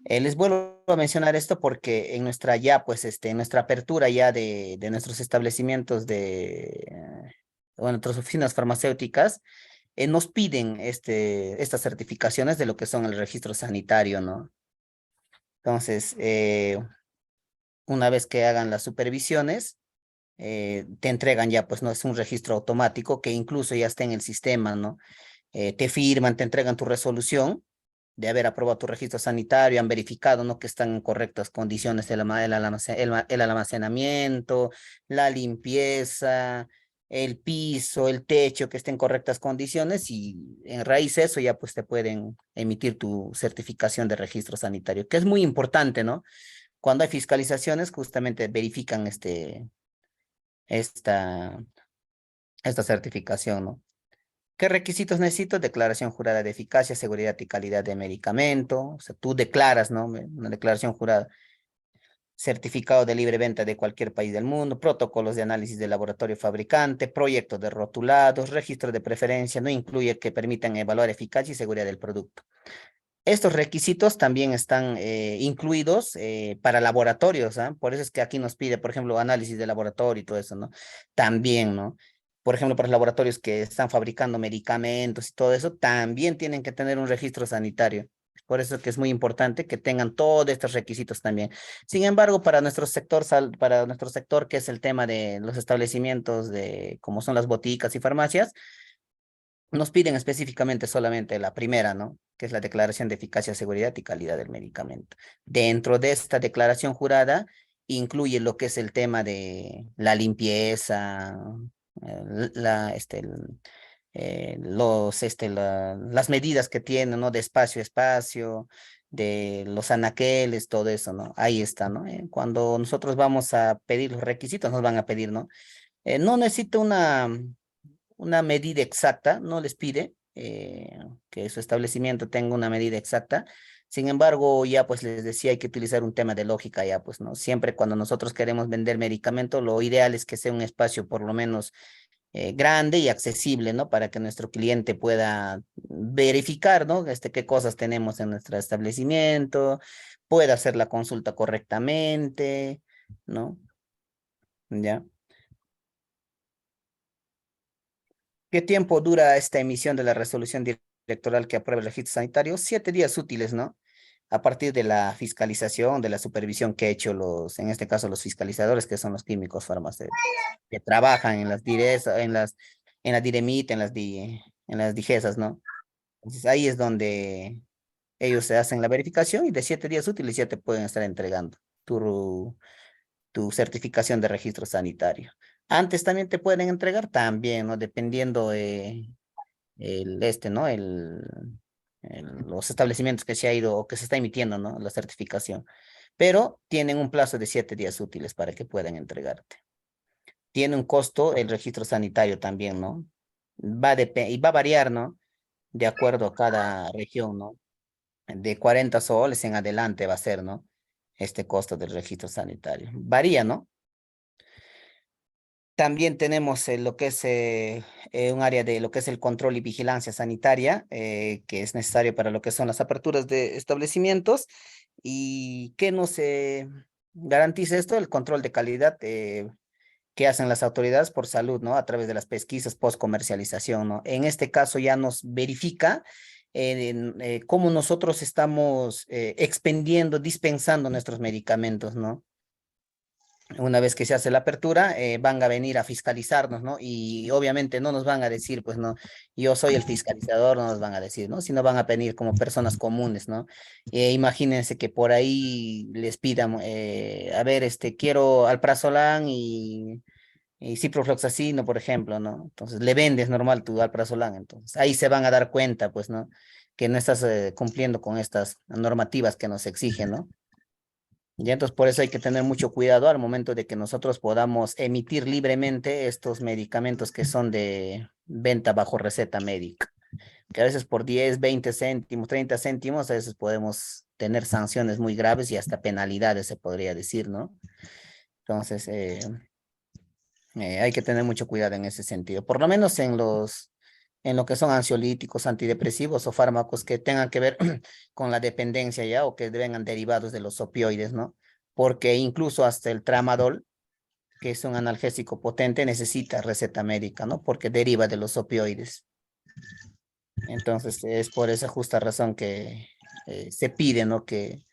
Les vuelvo a mencionar esto porque en nuestra ya, pues, en nuestra apertura ya de nuestros establecimientos bueno, nuestras oficinas farmacéuticas, nos piden estas certificaciones de lo que son el registro sanitario, ¿no? Entonces, una vez que hagan las supervisiones, te entregan ya, pues, no es un registro automático que incluso ya está en el sistema, ¿no? Te firman, te entregan tu resolución de haber aprobado tu registro sanitario, han verificado, ¿no? Que están en correctas condiciones el almacenamiento, la limpieza, el piso, el techo, que esté en correctas condiciones y en raíz de eso ya pues te pueden emitir tu certificación de registro sanitario, que es muy importante, ¿no? Cuando hay fiscalizaciones justamente verifican esta certificación, ¿no? ¿Qué requisitos necesito? Declaración jurada de eficacia, seguridad y calidad de medicamento. O sea, tú declaras, ¿no? Una declaración jurada. Certificado de libre venta de cualquier país del mundo, protocolos de análisis de laboratorio fabricante, proyectos de rotulados, registro de preferencia, no incluye que permitan evaluar eficacia y seguridad del producto. Estos requisitos también están incluidos para laboratorios, ¿ah? Por eso es que aquí nos pide, por ejemplo, análisis de laboratorio y todo eso, ¿no? También, ¿no? Por ejemplo, para laboratorios que están fabricando medicamentos y todo eso, también tienen que tener un registro sanitario. Por eso es que es muy importante que tengan todos estos requisitos también. Sin embargo, para nuestro sector, que es el tema de los establecimientos como son las boticas y farmacias, nos piden específicamente solamente la primera, ¿no? Que es la declaración de eficacia, seguridad y calidad del medicamento. Dentro de esta declaración jurada, incluye lo que es el tema de la limpieza, las medidas que tienen, ¿no? De espacio a espacio, de los anaqueles, todo eso, ¿no? Ahí está, ¿no? Cuando nosotros vamos a pedir los requisitos, nos van a pedir, ¿no? No necesito una medida exacta, no les pide que su establecimiento tenga una medida exacta. Sin embargo, ya pues les decía, hay que utilizar un tema de lógica ya, pues, ¿no? Siempre cuando nosotros queremos vender medicamento, lo ideal es que sea un espacio por lo menos grande y accesible, ¿no? Para que nuestro cliente pueda verificar, ¿no? Qué cosas tenemos en nuestro establecimiento, pueda hacer la consulta correctamente, ¿no? ¿Ya? ¿Qué tiempo dura esta emisión de la resolución directoral que aprueba el registro sanitario? 7 días útiles, ¿no? A partir de la fiscalización, de la supervisión que ha hecho en este caso, los fiscalizadores, que son los químicos farmacéuticos, que trabajan en las DIREMIT, en las DIGESAs, ¿no? Entonces, ahí es donde ellos se hacen la verificación y de 7 días útiles ya te pueden estar entregando tu certificación de registro sanitario. Antes también te pueden entregar también, ¿no? Dependiendo ¿no? Los establecimientos que se ha ido o que se está emitiendo, ¿no? La certificación. Pero tienen un plazo de 7 días útiles para que puedan entregarte. Tiene un costo el registro sanitario también, ¿no? Y va a variar, ¿no? De acuerdo a cada región, ¿no? De 40 soles en adelante va a ser, ¿no? Este costo del registro sanitario. Varía, ¿no? También tenemos lo que es un área de lo que es el control y vigilancia sanitaria, que es necesario para lo que son las aperturas de establecimientos. ¿Y qué nos garantiza esto? El control de calidad que hacen las autoridades por salud, ¿no? A través de las pesquisas post-comercialización, ¿no? En este caso ya nos verifica cómo nosotros estamos expendiendo, dispensando nuestros medicamentos, ¿no? Una vez que se hace la apertura, van a venir a fiscalizarnos, ¿no? Y obviamente no nos van a decir, pues, no, yo soy el fiscalizador, no nos van a decir, ¿no? Sino van a venir como personas comunes, ¿no? Imagínense que por ahí les pidan, a ver, quiero alprazolam y ciprofloxacino, por ejemplo, ¿no? Entonces, le vendes normal tu alprazolam, entonces, ahí se van a dar cuenta, pues, ¿no? Que no estás cumpliendo con estas normativas que nos exigen, ¿no? Y entonces por eso hay que tener mucho cuidado al momento de que nosotros podamos emitir libremente estos medicamentos que son de venta bajo receta médica. Que a veces por 10, 20 céntimos, 30 céntimos, a veces podemos tener sanciones muy graves y hasta penalidades, se podría decir, ¿no? Entonces, hay que tener mucho cuidado en ese sentido. Por lo menos en lo que son ansiolíticos, antidepresivos o fármacos que tengan que ver con la dependencia ya o que vengan derivados de los opioides, ¿no? Porque incluso hasta el tramadol, que es un analgésico potente, necesita receta médica, ¿no? Porque deriva de los opioides. Entonces, es por esa justa razón que se pide, ¿no? Que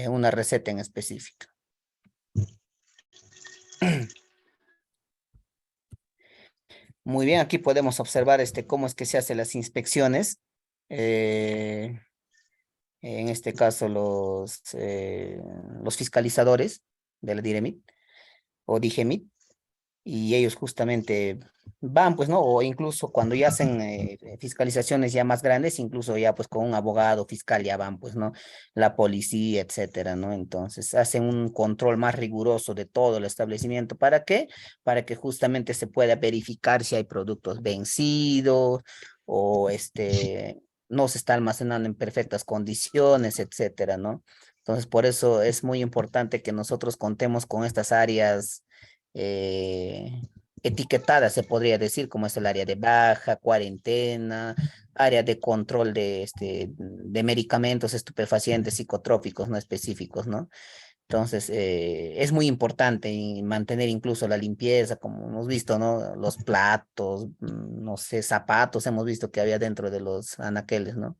una receta en específica. Muy bien, aquí podemos observar cómo es que se hacen las inspecciones. En este caso, los fiscalizadores de la DIREMIT o DIGEMIT, y ellos justamente van, pues, ¿no? O incluso cuando ya hacen fiscalizaciones ya más grandes, incluso ya pues con un abogado fiscal ya van, pues, ¿no? La policía, etcétera, ¿no? Entonces hacen un control más riguroso de todo el establecimiento. ¿Para qué? Para que justamente se pueda verificar si hay productos vencidos o no se está almacenando en perfectas condiciones, etcétera, ¿no? Entonces, por eso es muy importante que nosotros contemos con estas áreas eh, etiquetadas, se podría decir, como es el área de baja, cuarentena, área de control de medicamentos estupefacientes, psicotrópicos no específicos, ¿no? Entonces, es muy importante mantener incluso la limpieza, como hemos visto, ¿no? Los platos, no sé, zapatos, hemos visto que había dentro de los anaqueles, ¿no?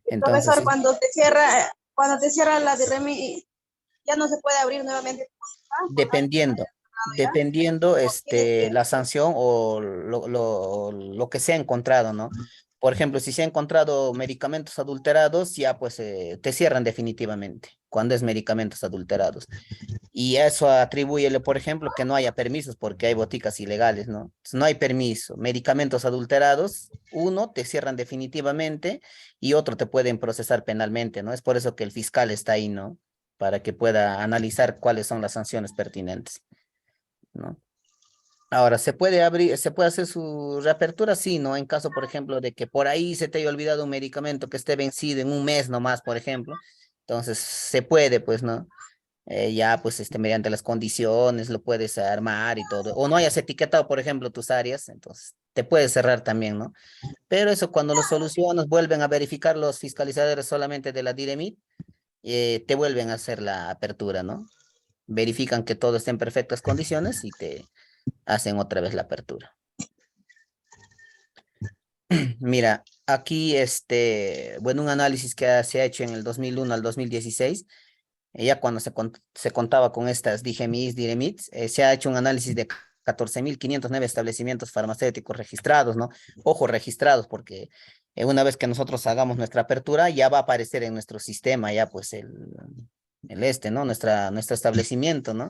Entonces, Profesor, cuando te cierra la de Remi, ya no se puede abrir nuevamente. dependiendo la sanción o lo que se ha encontrado, ¿no? Por ejemplo, si se ha encontrado medicamentos adulterados, ya pues te cierran definitivamente cuando es medicamentos adulterados. Y eso atribúyele, por ejemplo, que no haya permisos porque hay boticas ilegales, ¿no? Entonces, no hay permiso. Medicamentos adulterados, uno, te cierran definitivamente y otro te pueden procesar penalmente, ¿no? Es por eso que el fiscal está ahí, ¿no? Para que pueda analizar cuáles son las sanciones pertinentes, ¿no? Ahora, se puede hacer su reapertura? Sí, ¿no? En caso, por ejemplo, de que por ahí se te haya olvidado un medicamento que esté vencido en un mes nomás, por ejemplo. Entonces, se puede, pues, ¿no? Ya, pues, mediante las condiciones lo puedes armar y todo. O no hayas etiquetado, por ejemplo, tus áreas, entonces te puedes cerrar también, ¿no? Pero eso cuando lo solucionas, vuelven a verificar los fiscalizadores solamente de la DIREMIT, te vuelven a hacer la apertura, ¿no? Verifican que todo esté en perfectas condiciones y te hacen otra vez la apertura. Mira, aquí bueno, un análisis que se ha hecho en el 2001 al 2016, ya cuando se contaba con estas DIGEMIS, DIREMITs, se ha hecho un análisis de 14.509 establecimientos farmacéuticos registrados, ¿no? Ojo, registrados, porque Una vez que nosotros hagamos nuestra apertura, ya va a aparecer en nuestro sistema, ya pues ¿no? Nuestro establecimiento, ¿no?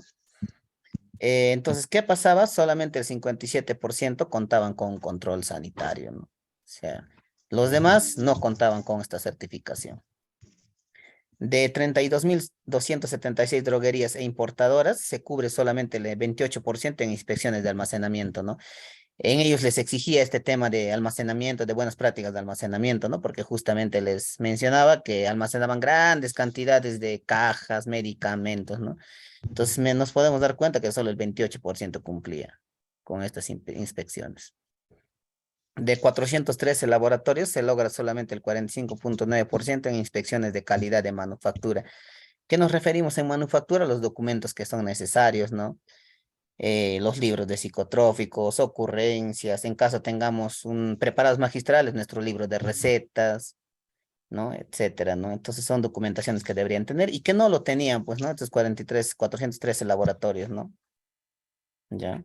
Entonces, ¿qué pasaba? Solamente el 57% contaban con un control sanitario, ¿no? O sea, los demás no contaban con esta certificación. De 32.276 droguerías e importadoras, se cubre solamente el 28% en inspecciones de almacenamiento, ¿no? En ellos les exigía este tema de almacenamiento, de buenas prácticas de almacenamiento, ¿no? Porque justamente les mencionaba que almacenaban grandes cantidades de cajas, medicamentos, ¿no? Entonces nos podemos dar cuenta que solo el 28% cumplía con estas inspecciones. De 413 laboratorios se logra solamente el 45.9% en inspecciones de calidad de manufactura. ¿Qué nos referimos en manufactura? Los documentos que son necesarios, ¿no? Los libros de psicotróficos, ocurrencias, en caso tengamos preparados magistrales, nuestro libro de recetas, ¿no? Etcétera, ¿no? Entonces son documentaciones que deberían tener y que no lo tenían, pues, ¿no? Estos 413 laboratorios, ¿no? Ya.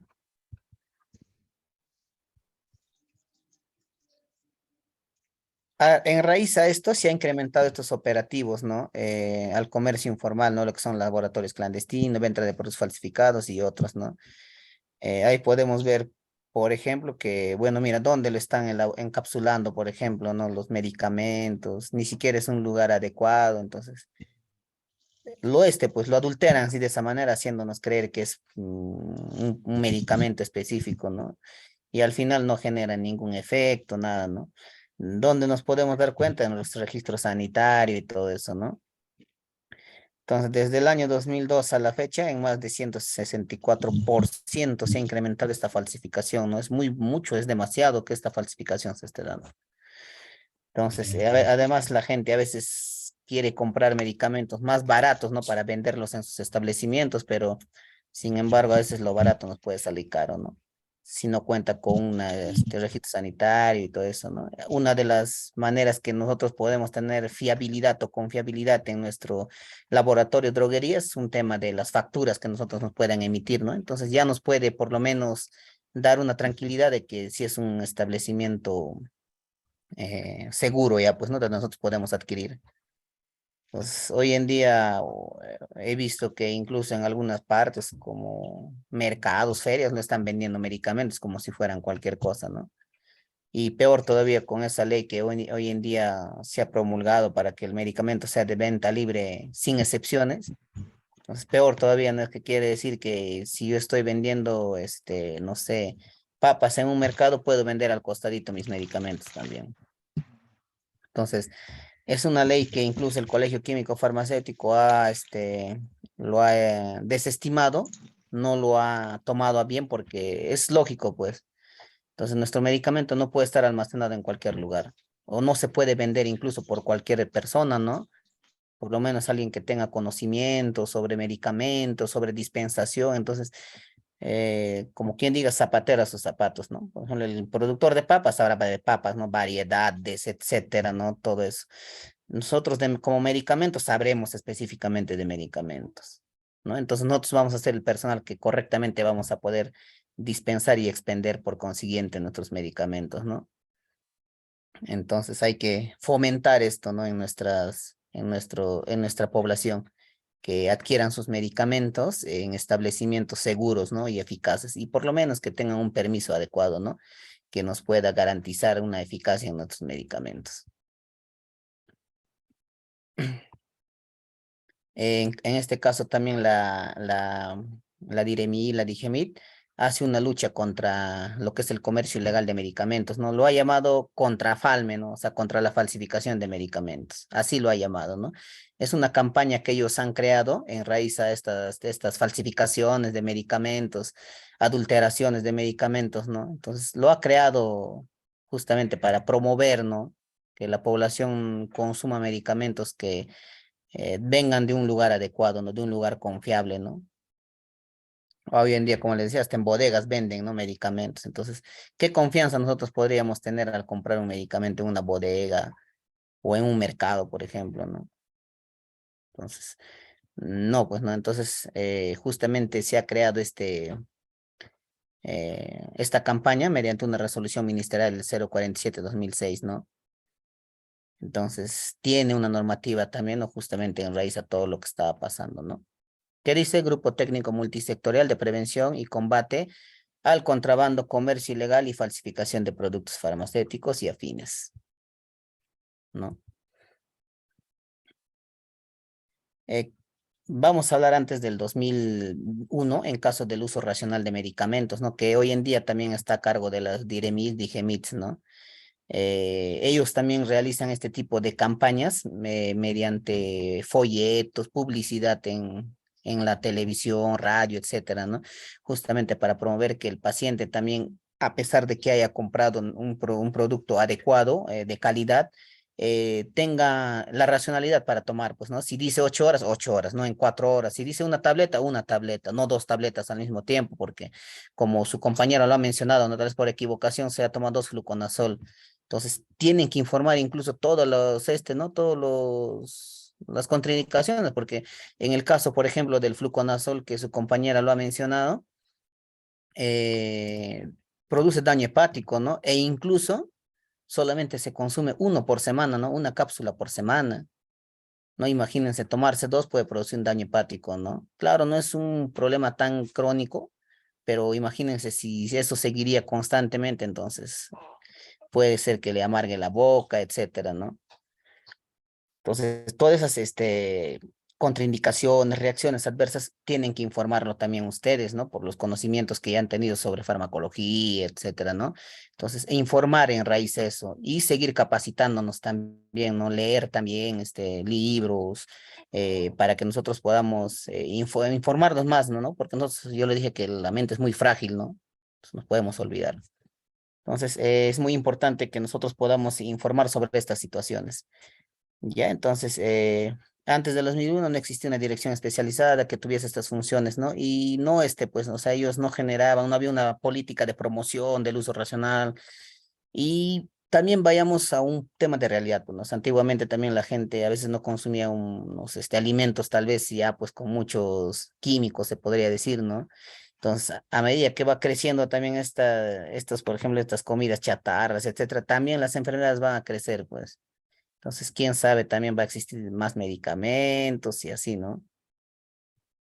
En raíz a esto se ha incrementado estos operativos, ¿no? Al comercio informal, ¿no? Lo que son laboratorios clandestinos, venta de productos falsificados y otros, ¿no? Ahí podemos ver, por ejemplo, que, bueno, mira, dónde lo están encapsulando, por ejemplo, ¿no? Los medicamentos, ni siquiera es un lugar adecuado, entonces, pues lo adulteran así de esa manera, haciéndonos creer que es un medicamento específico, ¿no? Y al final no genera ningún efecto, nada, ¿no? ¿Dónde nos podemos dar cuenta? En nuestro registro sanitario y todo eso, ¿no? Entonces, desde el año 2002 a la fecha, en más de 164% se ha incrementado esta falsificación, ¿no? Es mucho, es demasiado que esta falsificación se esté dando. Entonces, además la gente a veces quiere comprar medicamentos más baratos, ¿no? Para venderlos en sus establecimientos, pero sin embargo, a veces lo barato nos puede salir caro, ¿no? Si no cuenta con un registro sanitario y todo eso, ¿no? Una de las maneras que nosotros podemos tener fiabilidad o confiabilidad en nuestro laboratorio de droguería es un tema de las facturas que nosotros nos puedan emitir, ¿no? Entonces ya nos puede por lo menos dar una tranquilidad de que si es un establecimiento seguro ya, pues, ¿no? De nosotros podemos adquirir. Pues hoy en día he visto que incluso en algunas partes como mercados, ferias, no están vendiendo medicamentos como si fueran cualquier cosa, ¿no? Y peor todavía con esa ley que hoy en día se ha promulgado para que el medicamento sea de venta libre sin excepciones. Entonces, peor todavía, ¿no? Es que quiere decir que si yo estoy vendiendo, no sé, papas en un mercado, puedo vender al costadito mis medicamentos también. Entonces, es una ley que incluso el Colegio Químico Farmacéutico lo ha desestimado, no lo ha tomado a bien porque es lógico, pues. Entonces, nuestro medicamento no puede estar almacenado en cualquier lugar o no se puede vender incluso por cualquier persona, ¿no? Por lo menos alguien que tenga conocimiento sobre medicamentos, sobre dispensación. Entonces, como quien diga, zapatero a sus zapatos, ¿no? Por ejemplo, el productor de papas habla de papas, ¿no? Variedades, etcétera, ¿no? Todo eso. Nosotros como medicamentos sabremos específicamente de medicamentos, ¿no? Entonces nosotros vamos a ser el personal que correctamente vamos a poder dispensar y expender por consiguiente nuestros medicamentos, ¿no? Entonces hay que fomentar esto, ¿no? En nuestra población, que adquieran sus medicamentos en establecimientos seguros, ¿no? Y eficaces, y por lo menos que tengan un permiso adecuado, ¿no? Que nos pueda garantizar una eficacia en nuestros medicamentos. En este caso también la DIREMI y la DIGEMIT hace una lucha contra lo que es el comercio ilegal de medicamentos, ¿no? Lo ha llamado contrafalme, ¿no? O sea, contra la falsificación de medicamentos. Así lo ha llamado, ¿no? Es una campaña que ellos han creado en raíz a estas falsificaciones de medicamentos, adulteraciones de medicamentos, ¿no? Entonces, lo ha creado justamente para promover, ¿no? Que la población consuma medicamentos que vengan de un lugar adecuado, ¿no? De un lugar confiable, ¿no? Hoy en día, como les decía, hasta en bodegas venden, ¿no? Medicamentos. Entonces, ¿qué confianza nosotros podríamos tener al comprar un medicamento en una bodega o en un mercado, por ejemplo, ¿no? Entonces, no, pues no. Entonces, justamente se ha creado esta campaña mediante una resolución ministerial del 047/2006, ¿no? Entonces, tiene una normativa también, ¿no? Justamente en raíz a todo lo que estaba pasando, ¿no? ¿Qué dice? Grupo Técnico Multisectorial de Prevención y Combate al Contrabando, Comercio Ilegal y Falsificación de Productos Farmacéuticos y Afines, ¿no? Eh, Vamos a hablar antes del 2001 en caso del uso racional de medicamentos, ¿no? Que hoy en día también está a cargo de las DIREMIT, DIGEMIT, ¿no? Ellos también realizan este tipo de campañas mediante folletos, publicidad en la televisión, radio, etcétera, ¿no? Justamente para promover que el paciente también, a pesar de que haya comprado un producto adecuado, de calidad, tenga la racionalidad para tomar, pues, ¿no? Si dice 8 horas, 8 horas, no en 4 horas. Si dice una tableta, no dos tabletas al mismo tiempo, porque como su compañero lo ha mencionado, no tal vez por equivocación se ha tomado 2 fluconazol. Entonces, tienen que informar incluso todos los, ¿no? Las contraindicaciones, porque en el caso, por ejemplo, del fluconazol, que su compañera lo ha mencionado, eh, produce daño hepático, ¿no? E incluso solamente se consume uno por semana, ¿no? Una cápsula por semana, ¿no? Imagínense, tomarse dos puede producir un daño hepático, ¿no? Claro, no es un problema tan crónico, pero imagínense si eso seguiría constantemente, entonces puede ser que le amargue la boca, etcétera, ¿no? Entonces, todas esas contraindicaciones, reacciones adversas, tienen que informarlo también ustedes, ¿no? Por los conocimientos que ya han tenido sobre farmacología, etcétera, ¿no? Entonces, informar en raíz eso y seguir capacitándonos también, ¿no? Leer también libros para que nosotros podamos informarnos más, ¿no? Porque nosotros, yo le dije que la mente es muy frágil, ¿no? Pues nos podemos olvidar. Entonces, es muy importante que nosotros podamos informar sobre estas situaciones. Ya, entonces, antes de los 2001 no existía una dirección especializada que tuviese estas funciones, ¿no? Y no, pues, o sea, ellos no generaban, no había una política de promoción del uso racional. Y también vayamos a un tema de realidad, pues, ¿no? O sea, antiguamente también la gente a veces no consumía unos, alimentos, tal vez ya, pues, con muchos químicos, se podría decir, ¿no? Entonces, a medida que va creciendo también por ejemplo, estas comidas chatarras, etcétera, también las enfermedades van a crecer, pues. Entonces, quién sabe, también va a existir más medicamentos y así, ¿no?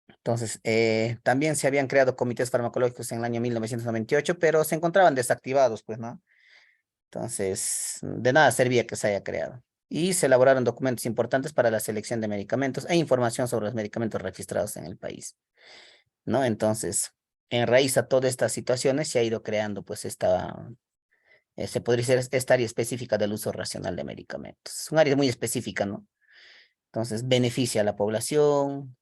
Entonces, también se habían creado comités farmacológicos en el año 1998, pero se encontraban desactivados, pues, ¿no? Entonces, de nada servía que se haya creado. Y se elaboraron documentos importantes para la selección de medicamentos e información sobre los medicamentos registrados en el país, ¿no? Entonces, en raíz a todas estas situaciones se ha ido creando, pues, se podría decir esta área específica del uso racional de medicamentos. Es un área muy específica, ¿no? Entonces, beneficia a la población.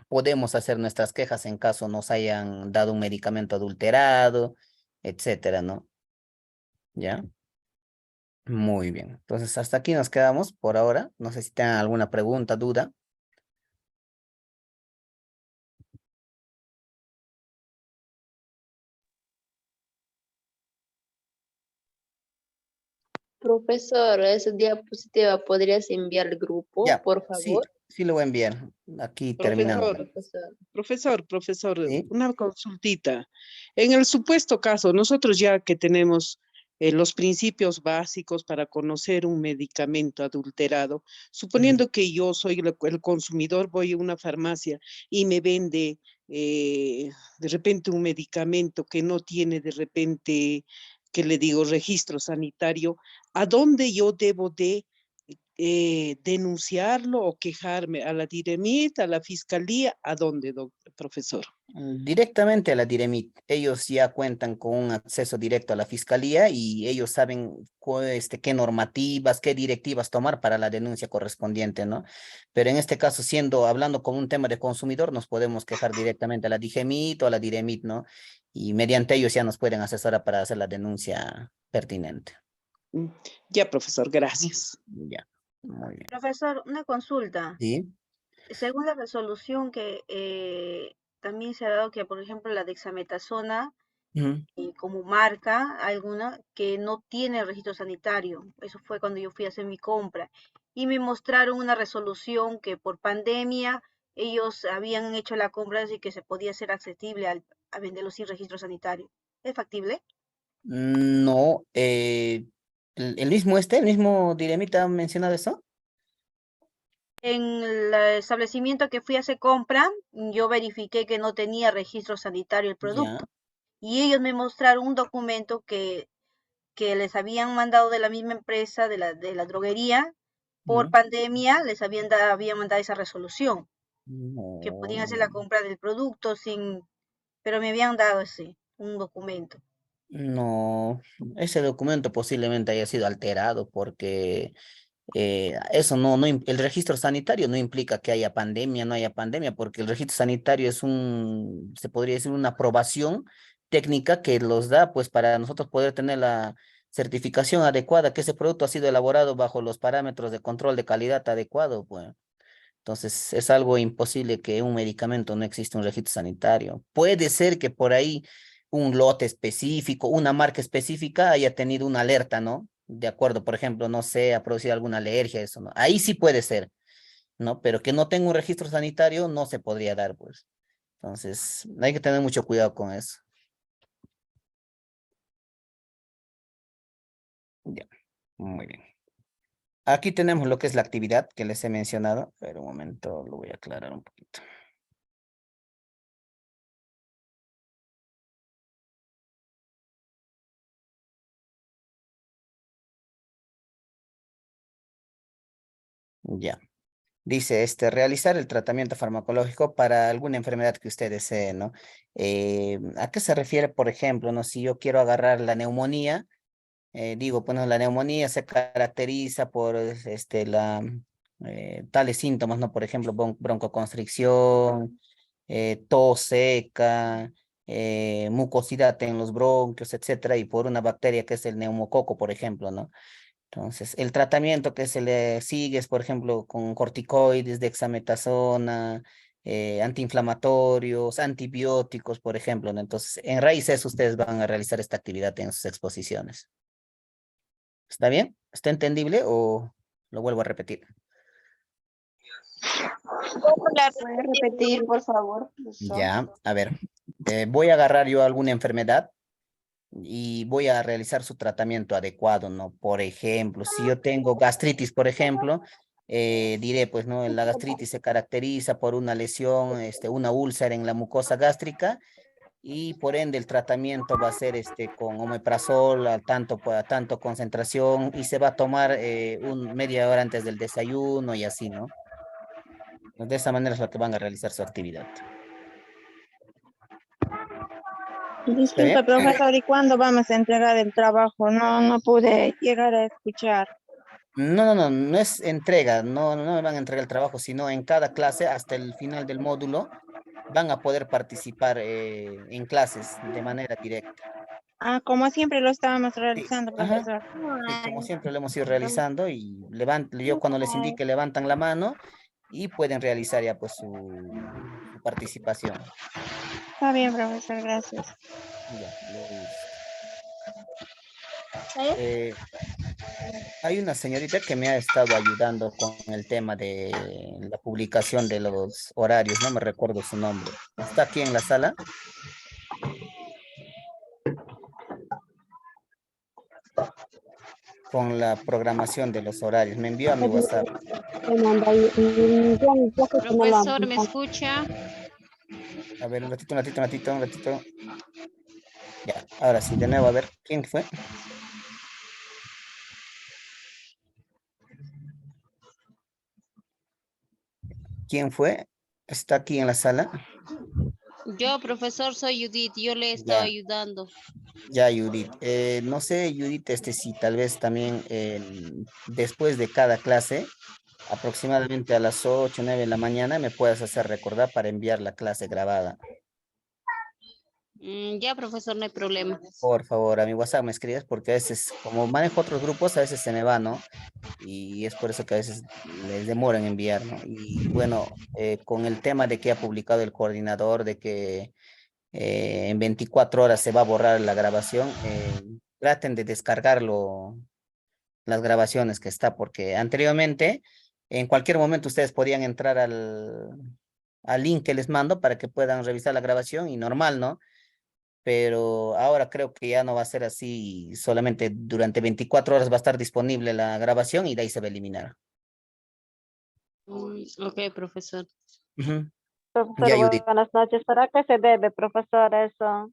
Podemos hacer nuestras quejas en caso nos hayan dado un medicamento adulterado, etcétera, ¿no? ¿Ya? Muy bien. Entonces, hasta aquí nos quedamos por ahora. No sé si tengan alguna pregunta, duda. Profesor, esa diapositiva podrías enviar al grupo, Ya, por sí, favor. sí lo voy a enviar. Aquí terminando. Profesor, Profesor. profesor, ¿Sí? una consultita. En el supuesto caso, nosotros ya que tenemos los principios básicos para conocer un medicamento adulterado, Ujú. suponiendo que yo soy el consumidor, voy a una farmacia y me vende de repente un medicamento que no tiene de repente, que le digo, registro sanitario, ¿a dónde yo debo de denunciarlo o quejarme? ¿A la DIREMIT, a la fiscalía? ¿A dónde, profesor? Directamente a la Diremit. Ellos ya cuentan con un acceso directo a la fiscalía y ellos saben qué normativas, qué directivas tomar para la denuncia correspondiente, ¿no? Pero en este caso, hablando como un tema de consumidor, nos podemos quejar directamente a la DIGEMIT o a la Diremit, ¿no? Y mediante ellos ya nos pueden asesorar para hacer la denuncia pertinente. Mm, Ya, profesor, gracias. Ya, muy bien. Profesor, una consulta. ¿Sí? Según la resolución que también se ha dado que, por ejemplo, la dexametasona Ujú. como marca alguna que no tiene registro sanitario. Eso fue cuando yo fui a hacer mi compra. Y me mostraron una resolución que por pandemia ellos habían hecho la compra así que se podía ser accesible a venderlo sin registro sanitario. ¿Es factible? No, el mismo Diremita ha mencionado eso. En el establecimiento que fui a hacer compra, yo verifiqué que no tenía registro sanitario el Ya. producto. Y ellos me mostraron un documento que les habían mandado de la misma empresa, de la droguería, por Ujú. pandemia, les habían mandado esa resolución, que podían hacer la No, compra del producto pero me habían dado un documento. no, ese documento posiblemente haya sido alterado porque eso el registro sanitario no implica que haya pandemia, no haya pandemia, porque el registro sanitario es se podría decir una aprobación técnica que los da, pues, para nosotros poder tener la certificación adecuada, que ese producto ha sido elaborado bajo los parámetros de control de calidad adecuado, pues. Entonces, es algo imposible que un medicamento no exista un registro sanitario. Puede ser que por ahí un lote específico, una marca específica haya tenido una alerta, ¿no? De acuerdo, por ejemplo, no sé, ha producido alguna alergia, eso, ¿no? Ahí sí puede ser, ¿no? Pero que no tenga un registro sanitario no se podría dar, pues. Entonces, hay que tener mucho cuidado con eso. Ya, muy bien. Aquí tenemos lo que es la actividad que les he mencionado, pero un momento lo voy a aclarar un poquito. Ya. Dice, realizar el tratamiento farmacológico para alguna enfermedad que usted desee, ¿no? ¿A qué se refiere, por ejemplo, no? Si yo quiero agarrar la neumonía, digo, bueno, la neumonía se caracteriza por tales síntomas, ¿no? Por ejemplo, broncoconstricción, tos seca, mucosidad en los bronquios, etcétera, y por una bacteria que es el neumococo, por ejemplo, ¿no? Entonces, el tratamiento que se le sigue es, por ejemplo, con corticoides, dexametasona, antiinflamatorios, antibióticos, por ejemplo, ¿no? Entonces, en raíces ustedes van a realizar esta actividad en sus exposiciones. ¿Está bien? ¿Está entendible o lo vuelvo a repetir? ¿La puede repetir, por favor, profesor? Ya, a ver, voy a agarrar yo alguna enfermedad y voy a realizar su tratamiento adecuado, ¿no? Por ejemplo, si yo tengo gastritis, por ejemplo, diré, pues, ¿no? La gastritis se caracteriza por una lesión, una úlcera en la mucosa gástrica y por ende el tratamiento va a ser con omeprazol a tanto concentración y se va a tomar media hora antes del desayuno y así, ¿no? De esa manera es lo que van a realizar su actividad. ¿Está Disculpe, bien? profesor, ¿y cuándo vamos a entregar el trabajo? No pude llegar a escuchar. No es entrega, no me van a entregar el trabajo, sino en cada clase hasta el final del módulo van a poder participar en clases de manera directa. Ah, como siempre lo estábamos Sí, realizando, ajá, profesor. sí, como siempre lo hemos ido realizando y yo cuando les indique levantan la mano y pueden realizar ya pues su participación. Está bien, profesor, gracias. Ya, listo. Eh, Hay una señorita que me ha estado ayudando con el tema de la publicación de los horarios, no me recuerdo su nombre. ¿Está aquí en la sala? Con la programación de los horarios. Me envió a mi WhatsApp. Profesor, ¿me escucha? A ver, un ratito. Ya, ahora sí, de nuevo, a ver, ¿quién fue? ¿Quién fue? ¿Está aquí en la sala? Yo, profesor, soy Judith, yo le estaba Ya, ayudando. ya, Judith. No sé, Judith, si tal vez también después de cada clase, aproximadamente a las 8 9 de la mañana, me puedas hacer recordar para enviar la clase grabada. Ya, profesor, no hay problema. Por favor, a mi WhatsApp me escribes porque a veces, como manejo otros grupos, a veces se me va, ¿no? Y es por eso que a veces les demora en enviar, ¿no? Y bueno, con el tema de que ha publicado el coordinador, de que en 24 horas se va a borrar la grabación, traten de descargarlo, las grabaciones que está, porque anteriormente, en cualquier momento ustedes podían entrar al link que les mando para que puedan revisar la grabación y normal, ¿no? pero ahora creo que ya no va a ser así, solamente durante 24 horas va a estar disponible la grabación y de ahí se va a eliminar. Ok, profesor. Ujú. Profesor, Ya, Judith. buenas noches. ¿Para qué se debe, profesor, eso?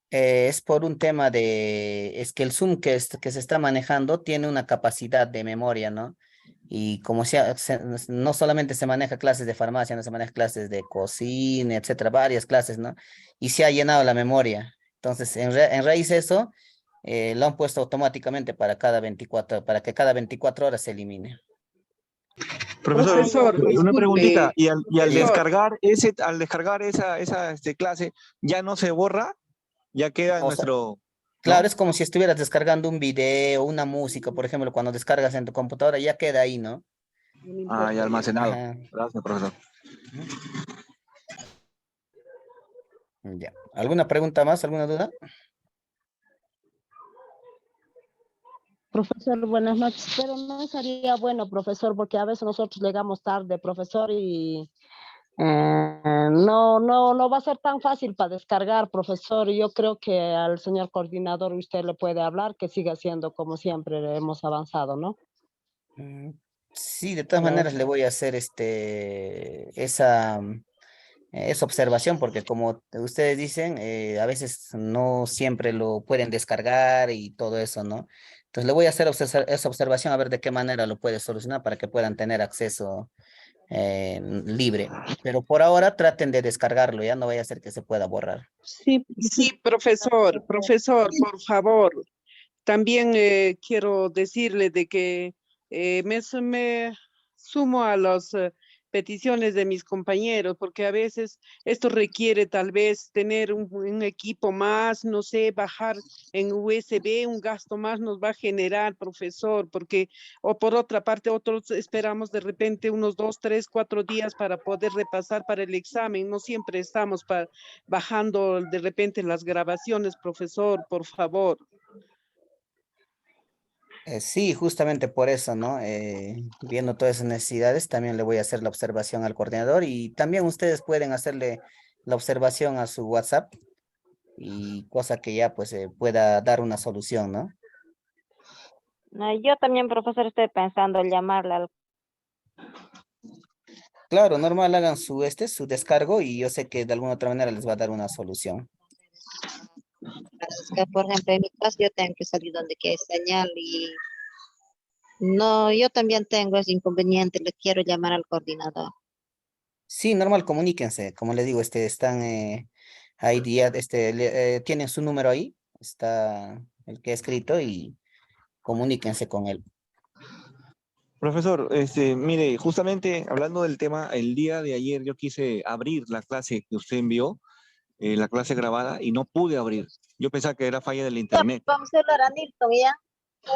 Es por un tema es que el Zoom que se está manejando tiene una capacidad de memoria, ¿no? Y como no solamente se maneja clases de farmacia, no se maneja clases de cocina, etcétera, varias clases, ¿no? Y se ha llenado la memoria. Entonces, en raíz de eso, lo han puesto automáticamente para que cada 24 horas se elimine. Profesor, Profesor, una preguntita, disculpe, y al profesor. descargar esa clase, ¿ya no se borra? ¿Ya queda en O sea, nuestro, claro, no? es como si estuvieras descargando un video, una música, por ejemplo, cuando descargas en tu computadora, ya queda ahí, ¿no? No me Ah, ya importa, ya. almacenado. Ajá. Gracias, profesor. Ya. ¿Alguna pregunta más? ¿Alguna duda? Profesor, buenas noches, pero no sería bueno, profesor, porque a veces nosotros llegamos tarde, profesor, y no va a ser tan fácil para descargar, profesor. Yo creo que al señor coordinador usted le puede hablar, que siga siendo como siempre hemos avanzado, ¿no? Sí, de todas maneras le voy a hacer esa observación, porque como ustedes dicen, a veces no siempre lo pueden descargar y todo eso, ¿no? Entonces le voy a hacer esa observación a ver de qué manera lo puede solucionar para que puedan tener acceso libre. Pero por ahora traten de descargarlo, ya no vaya a ser que se pueda borrar. Sí, profesor, por favor. También quiero decirle de que me sumo a las peticiones de mis compañeros, porque a veces esto requiere tal vez tener un equipo más, no sé, bajar en USB, un gasto más nos va a generar, profesor, porque, o por otra parte, otros esperamos de repente unos 2, 3, 4 días para poder repasar para el examen, no siempre estamos bajando de repente las grabaciones, profesor, por favor. Sí, justamente por eso, ¿no? Viendo todas esas necesidades, también le voy a hacer la observación al coordinador y también ustedes pueden hacerle la observación a su WhatsApp y cosa que ya pues pueda dar una solución, ¿no? Yo también, profesor, estoy pensando en llamarle al... Claro, normal, hagan su descargo y yo sé que de alguna otra manera les va a dar una solución. Es que, por ejemplo, en mi caso yo tengo que salir donde que hay señal y no, yo también tengo ese inconveniente, le quiero llamar al coordinador. Sí, normal, comuníquense. Como les digo, están ahí día, tienen su número ahí, está el que ha escrito y comuníquense con él. Profesor, mire, justamente hablando del tema, el día de ayer yo quise abrir la clase que usted envió, la clase grabada, y no pude abrir. Yo pensaba que era falla del internet. Vamos a hablar a Nilton ya.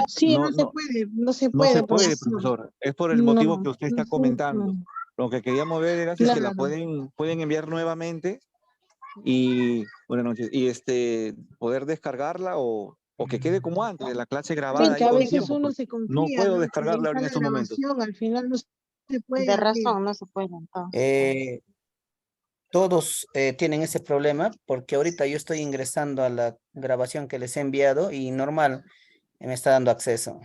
Sí, No, no se no, puede, no se no se puede, puede, profesor. profesor. Es por el No, motivo que usted está no se comentando. puede. Lo que queríamos ver era si es que la Claro. pueden enviar nuevamente y, buenas noches, y poder descargarla o que quede como antes, de la clase Sí, grabada que ahí a todo el veces tiempo, uno porque se no confía, puedo ¿no? Que descargarla ahora está en la estos momentos. grabación, al final no se puede De abrir. razón, no se puede entonces. Todos tienen ese problema porque ahorita yo estoy ingresando a la grabación que les he enviado y normal me está dando acceso.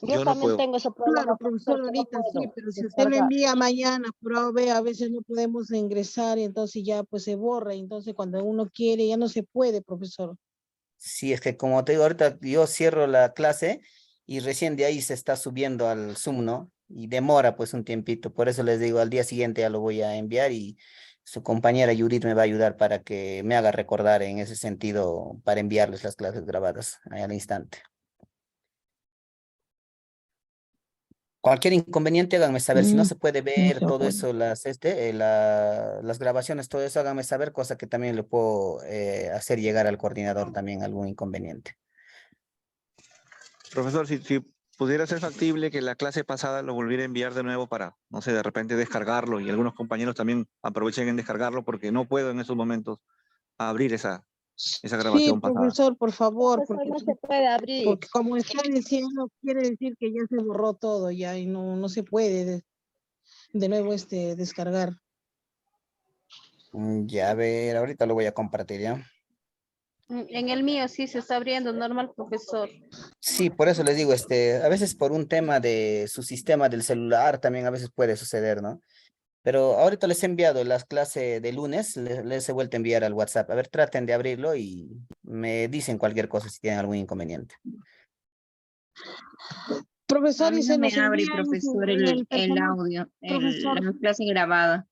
Yo Yo no también puedo. tengo ese Claro, problema, profesor, profesor, que no ahorita sí, puedo pero si usted lo descargar. envía mañana, pruebe, a veces no podemos ingresar y entonces ya pues se borra, entonces cuando uno quiere ya no se puede, profesor. Sí, es que como te digo, ahorita yo cierro la clase y recién de ahí se está subiendo al Zoom, ¿no? Y demora pues un tiempito. Por eso les digo, al día siguiente ya lo voy a enviar y su compañera Judith me va a ayudar para que me haga recordar en ese sentido para enviarles las clases grabadas ahí al instante. Cualquier inconveniente, háganme saber. Si no se puede No ver se todo puede. eso, las grabaciones, todo eso, háganme saber, cosa que también le puedo hacer llegar al coordinador también algún inconveniente. Profesor, si pudiera ser factible que la clase pasada lo volviera a enviar de nuevo para, no sé, de repente descargarlo y algunos compañeros también aprovechen en descargarlo porque no puedo en esos momentos abrir esa Sí, grabación pasada. profesor, por favor, Profesor, no se puede abrir. porque como está diciendo, quiere decir que ya se borró todo ya y no se puede de nuevo descargar. Ya a ver, ahorita lo voy a compartir ya. En el mío sí se está abriendo normal, profesor. Sí, por eso les digo, a veces por un tema de su sistema del celular también a veces puede suceder, ¿no? Pero ahorita les he enviado las clases de lunes, les he vuelto a enviar al WhatsApp. A ver, traten de abrirlo y me dicen cualquier cosa si tienen algún inconveniente. A Profesor, mí y no se me nos abre, envía profesor, en el el personal. audio, Profesor, la clase grabada.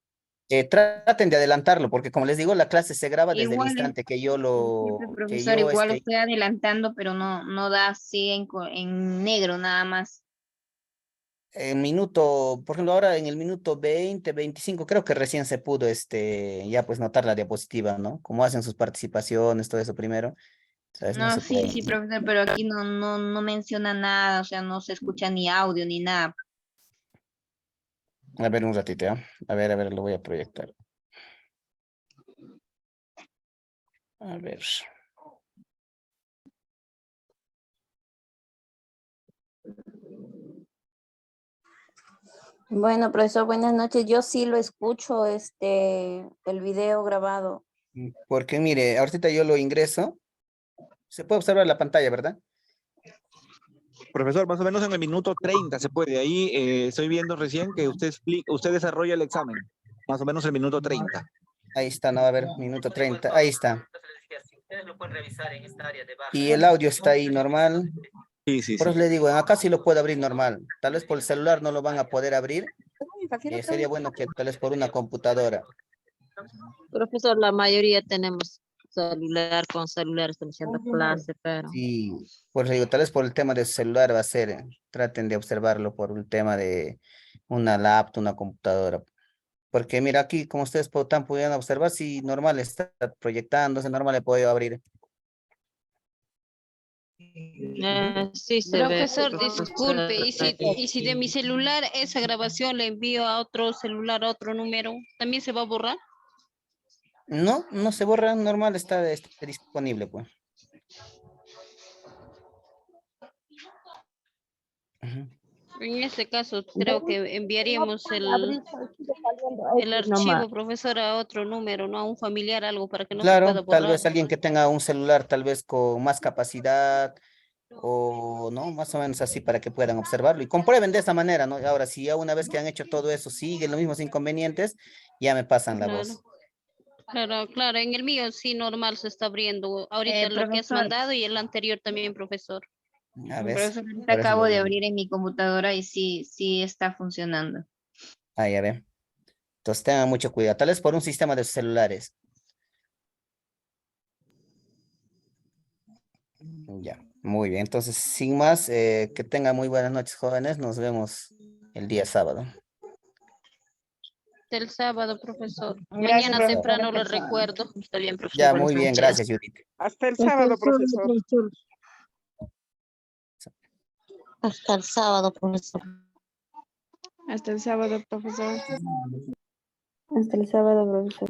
Traten de adelantarlo, porque como les digo, la clase se graba desde el Igual instante que yo siempre, lo, que profesor, yo, igual estoy adelantando, pero no da así en negro nada más. en minuto, por ejemplo, ahora en el minuto 20, 25, creo que recién se pudo, ya pues notar la diapositiva, ¿no? Cómo hacen sus participaciones, todo eso primero, ¿sabes? No No, se sí, puede. sí, profesor, pero aquí no menciona nada, o sea, no se escucha ni audio ni nada. A ver un ratito, ¿ya? A ver, lo voy a proyectar. A ver. Bueno, profesor, buenas noches. Yo sí lo escucho, el video grabado. Porque mire, ahorita yo lo ingreso. Se puede observar la pantalla, ¿verdad? Profesor, más o menos en el minuto 30 se puede. Ahí estoy viendo recién que usted desarrolla el examen. Más o menos el minuto 30. Ahí está, no, a ver, minuto 30. Ahí está. Y el audio está ahí normal. Sí, sí, Por sí. eso le digo, acá sí lo puedo abrir normal. Tal vez por el celular no lo van a poder abrir. Sería bueno que tal vez por una computadora. Profesor, la mayoría tenemos celular, con celular estamos haciendo clase, pero Sí, por eso digo, tal vez por el tema del celular va a ser, traten de observarlo por un tema de una laptop, una computadora. Porque mira aquí, como ustedes están pudiendo observar, si normal está proyectándose, normal le puedo abrir. sí se ve. Profesor, disculpe, y si de mi celular esa grabación le envío a otro celular, a otro número, ¿también se va a borrar? No, no se borra, normal está, disponible, pues. Ujú. En este caso, creo que enviaríamos el archivo, profesor, a otro número, ¿no? A un familiar, algo para que no se pueda Claro, tal borrar. vez alguien que tenga un celular tal vez con más capacidad o no, más o menos así para que puedan observarlo y comprueben de esa manera, ¿no? Ahora, si ya una vez que han hecho todo eso siguen los mismos inconvenientes, ya me pasan la voz. Claro, en el mío sí normal se está abriendo ahorita lo que has Profesor, mandado y el anterior también, profesor. A ver, profesor, ahorita por eso acabo le de digo. abrir en mi computadora y sí está funcionando. Ah, ya ve. Entonces tengan mucho cuidado, tal vez por un sistema de celulares. Ya, muy bien. Entonces, sin más, que tengan muy buenas noches, jóvenes. Nos vemos el día sábado. El sábado, profesor. Gracias, Mañana profesor. temprano le recuerdo. Está bien, profesor. Ya, Buenas muy bien, noches. gracias, Judith. Hasta el sábado, profesor. Hasta el sábado, profesor. Hasta el sábado, profesor. Hasta el sábado, profesor.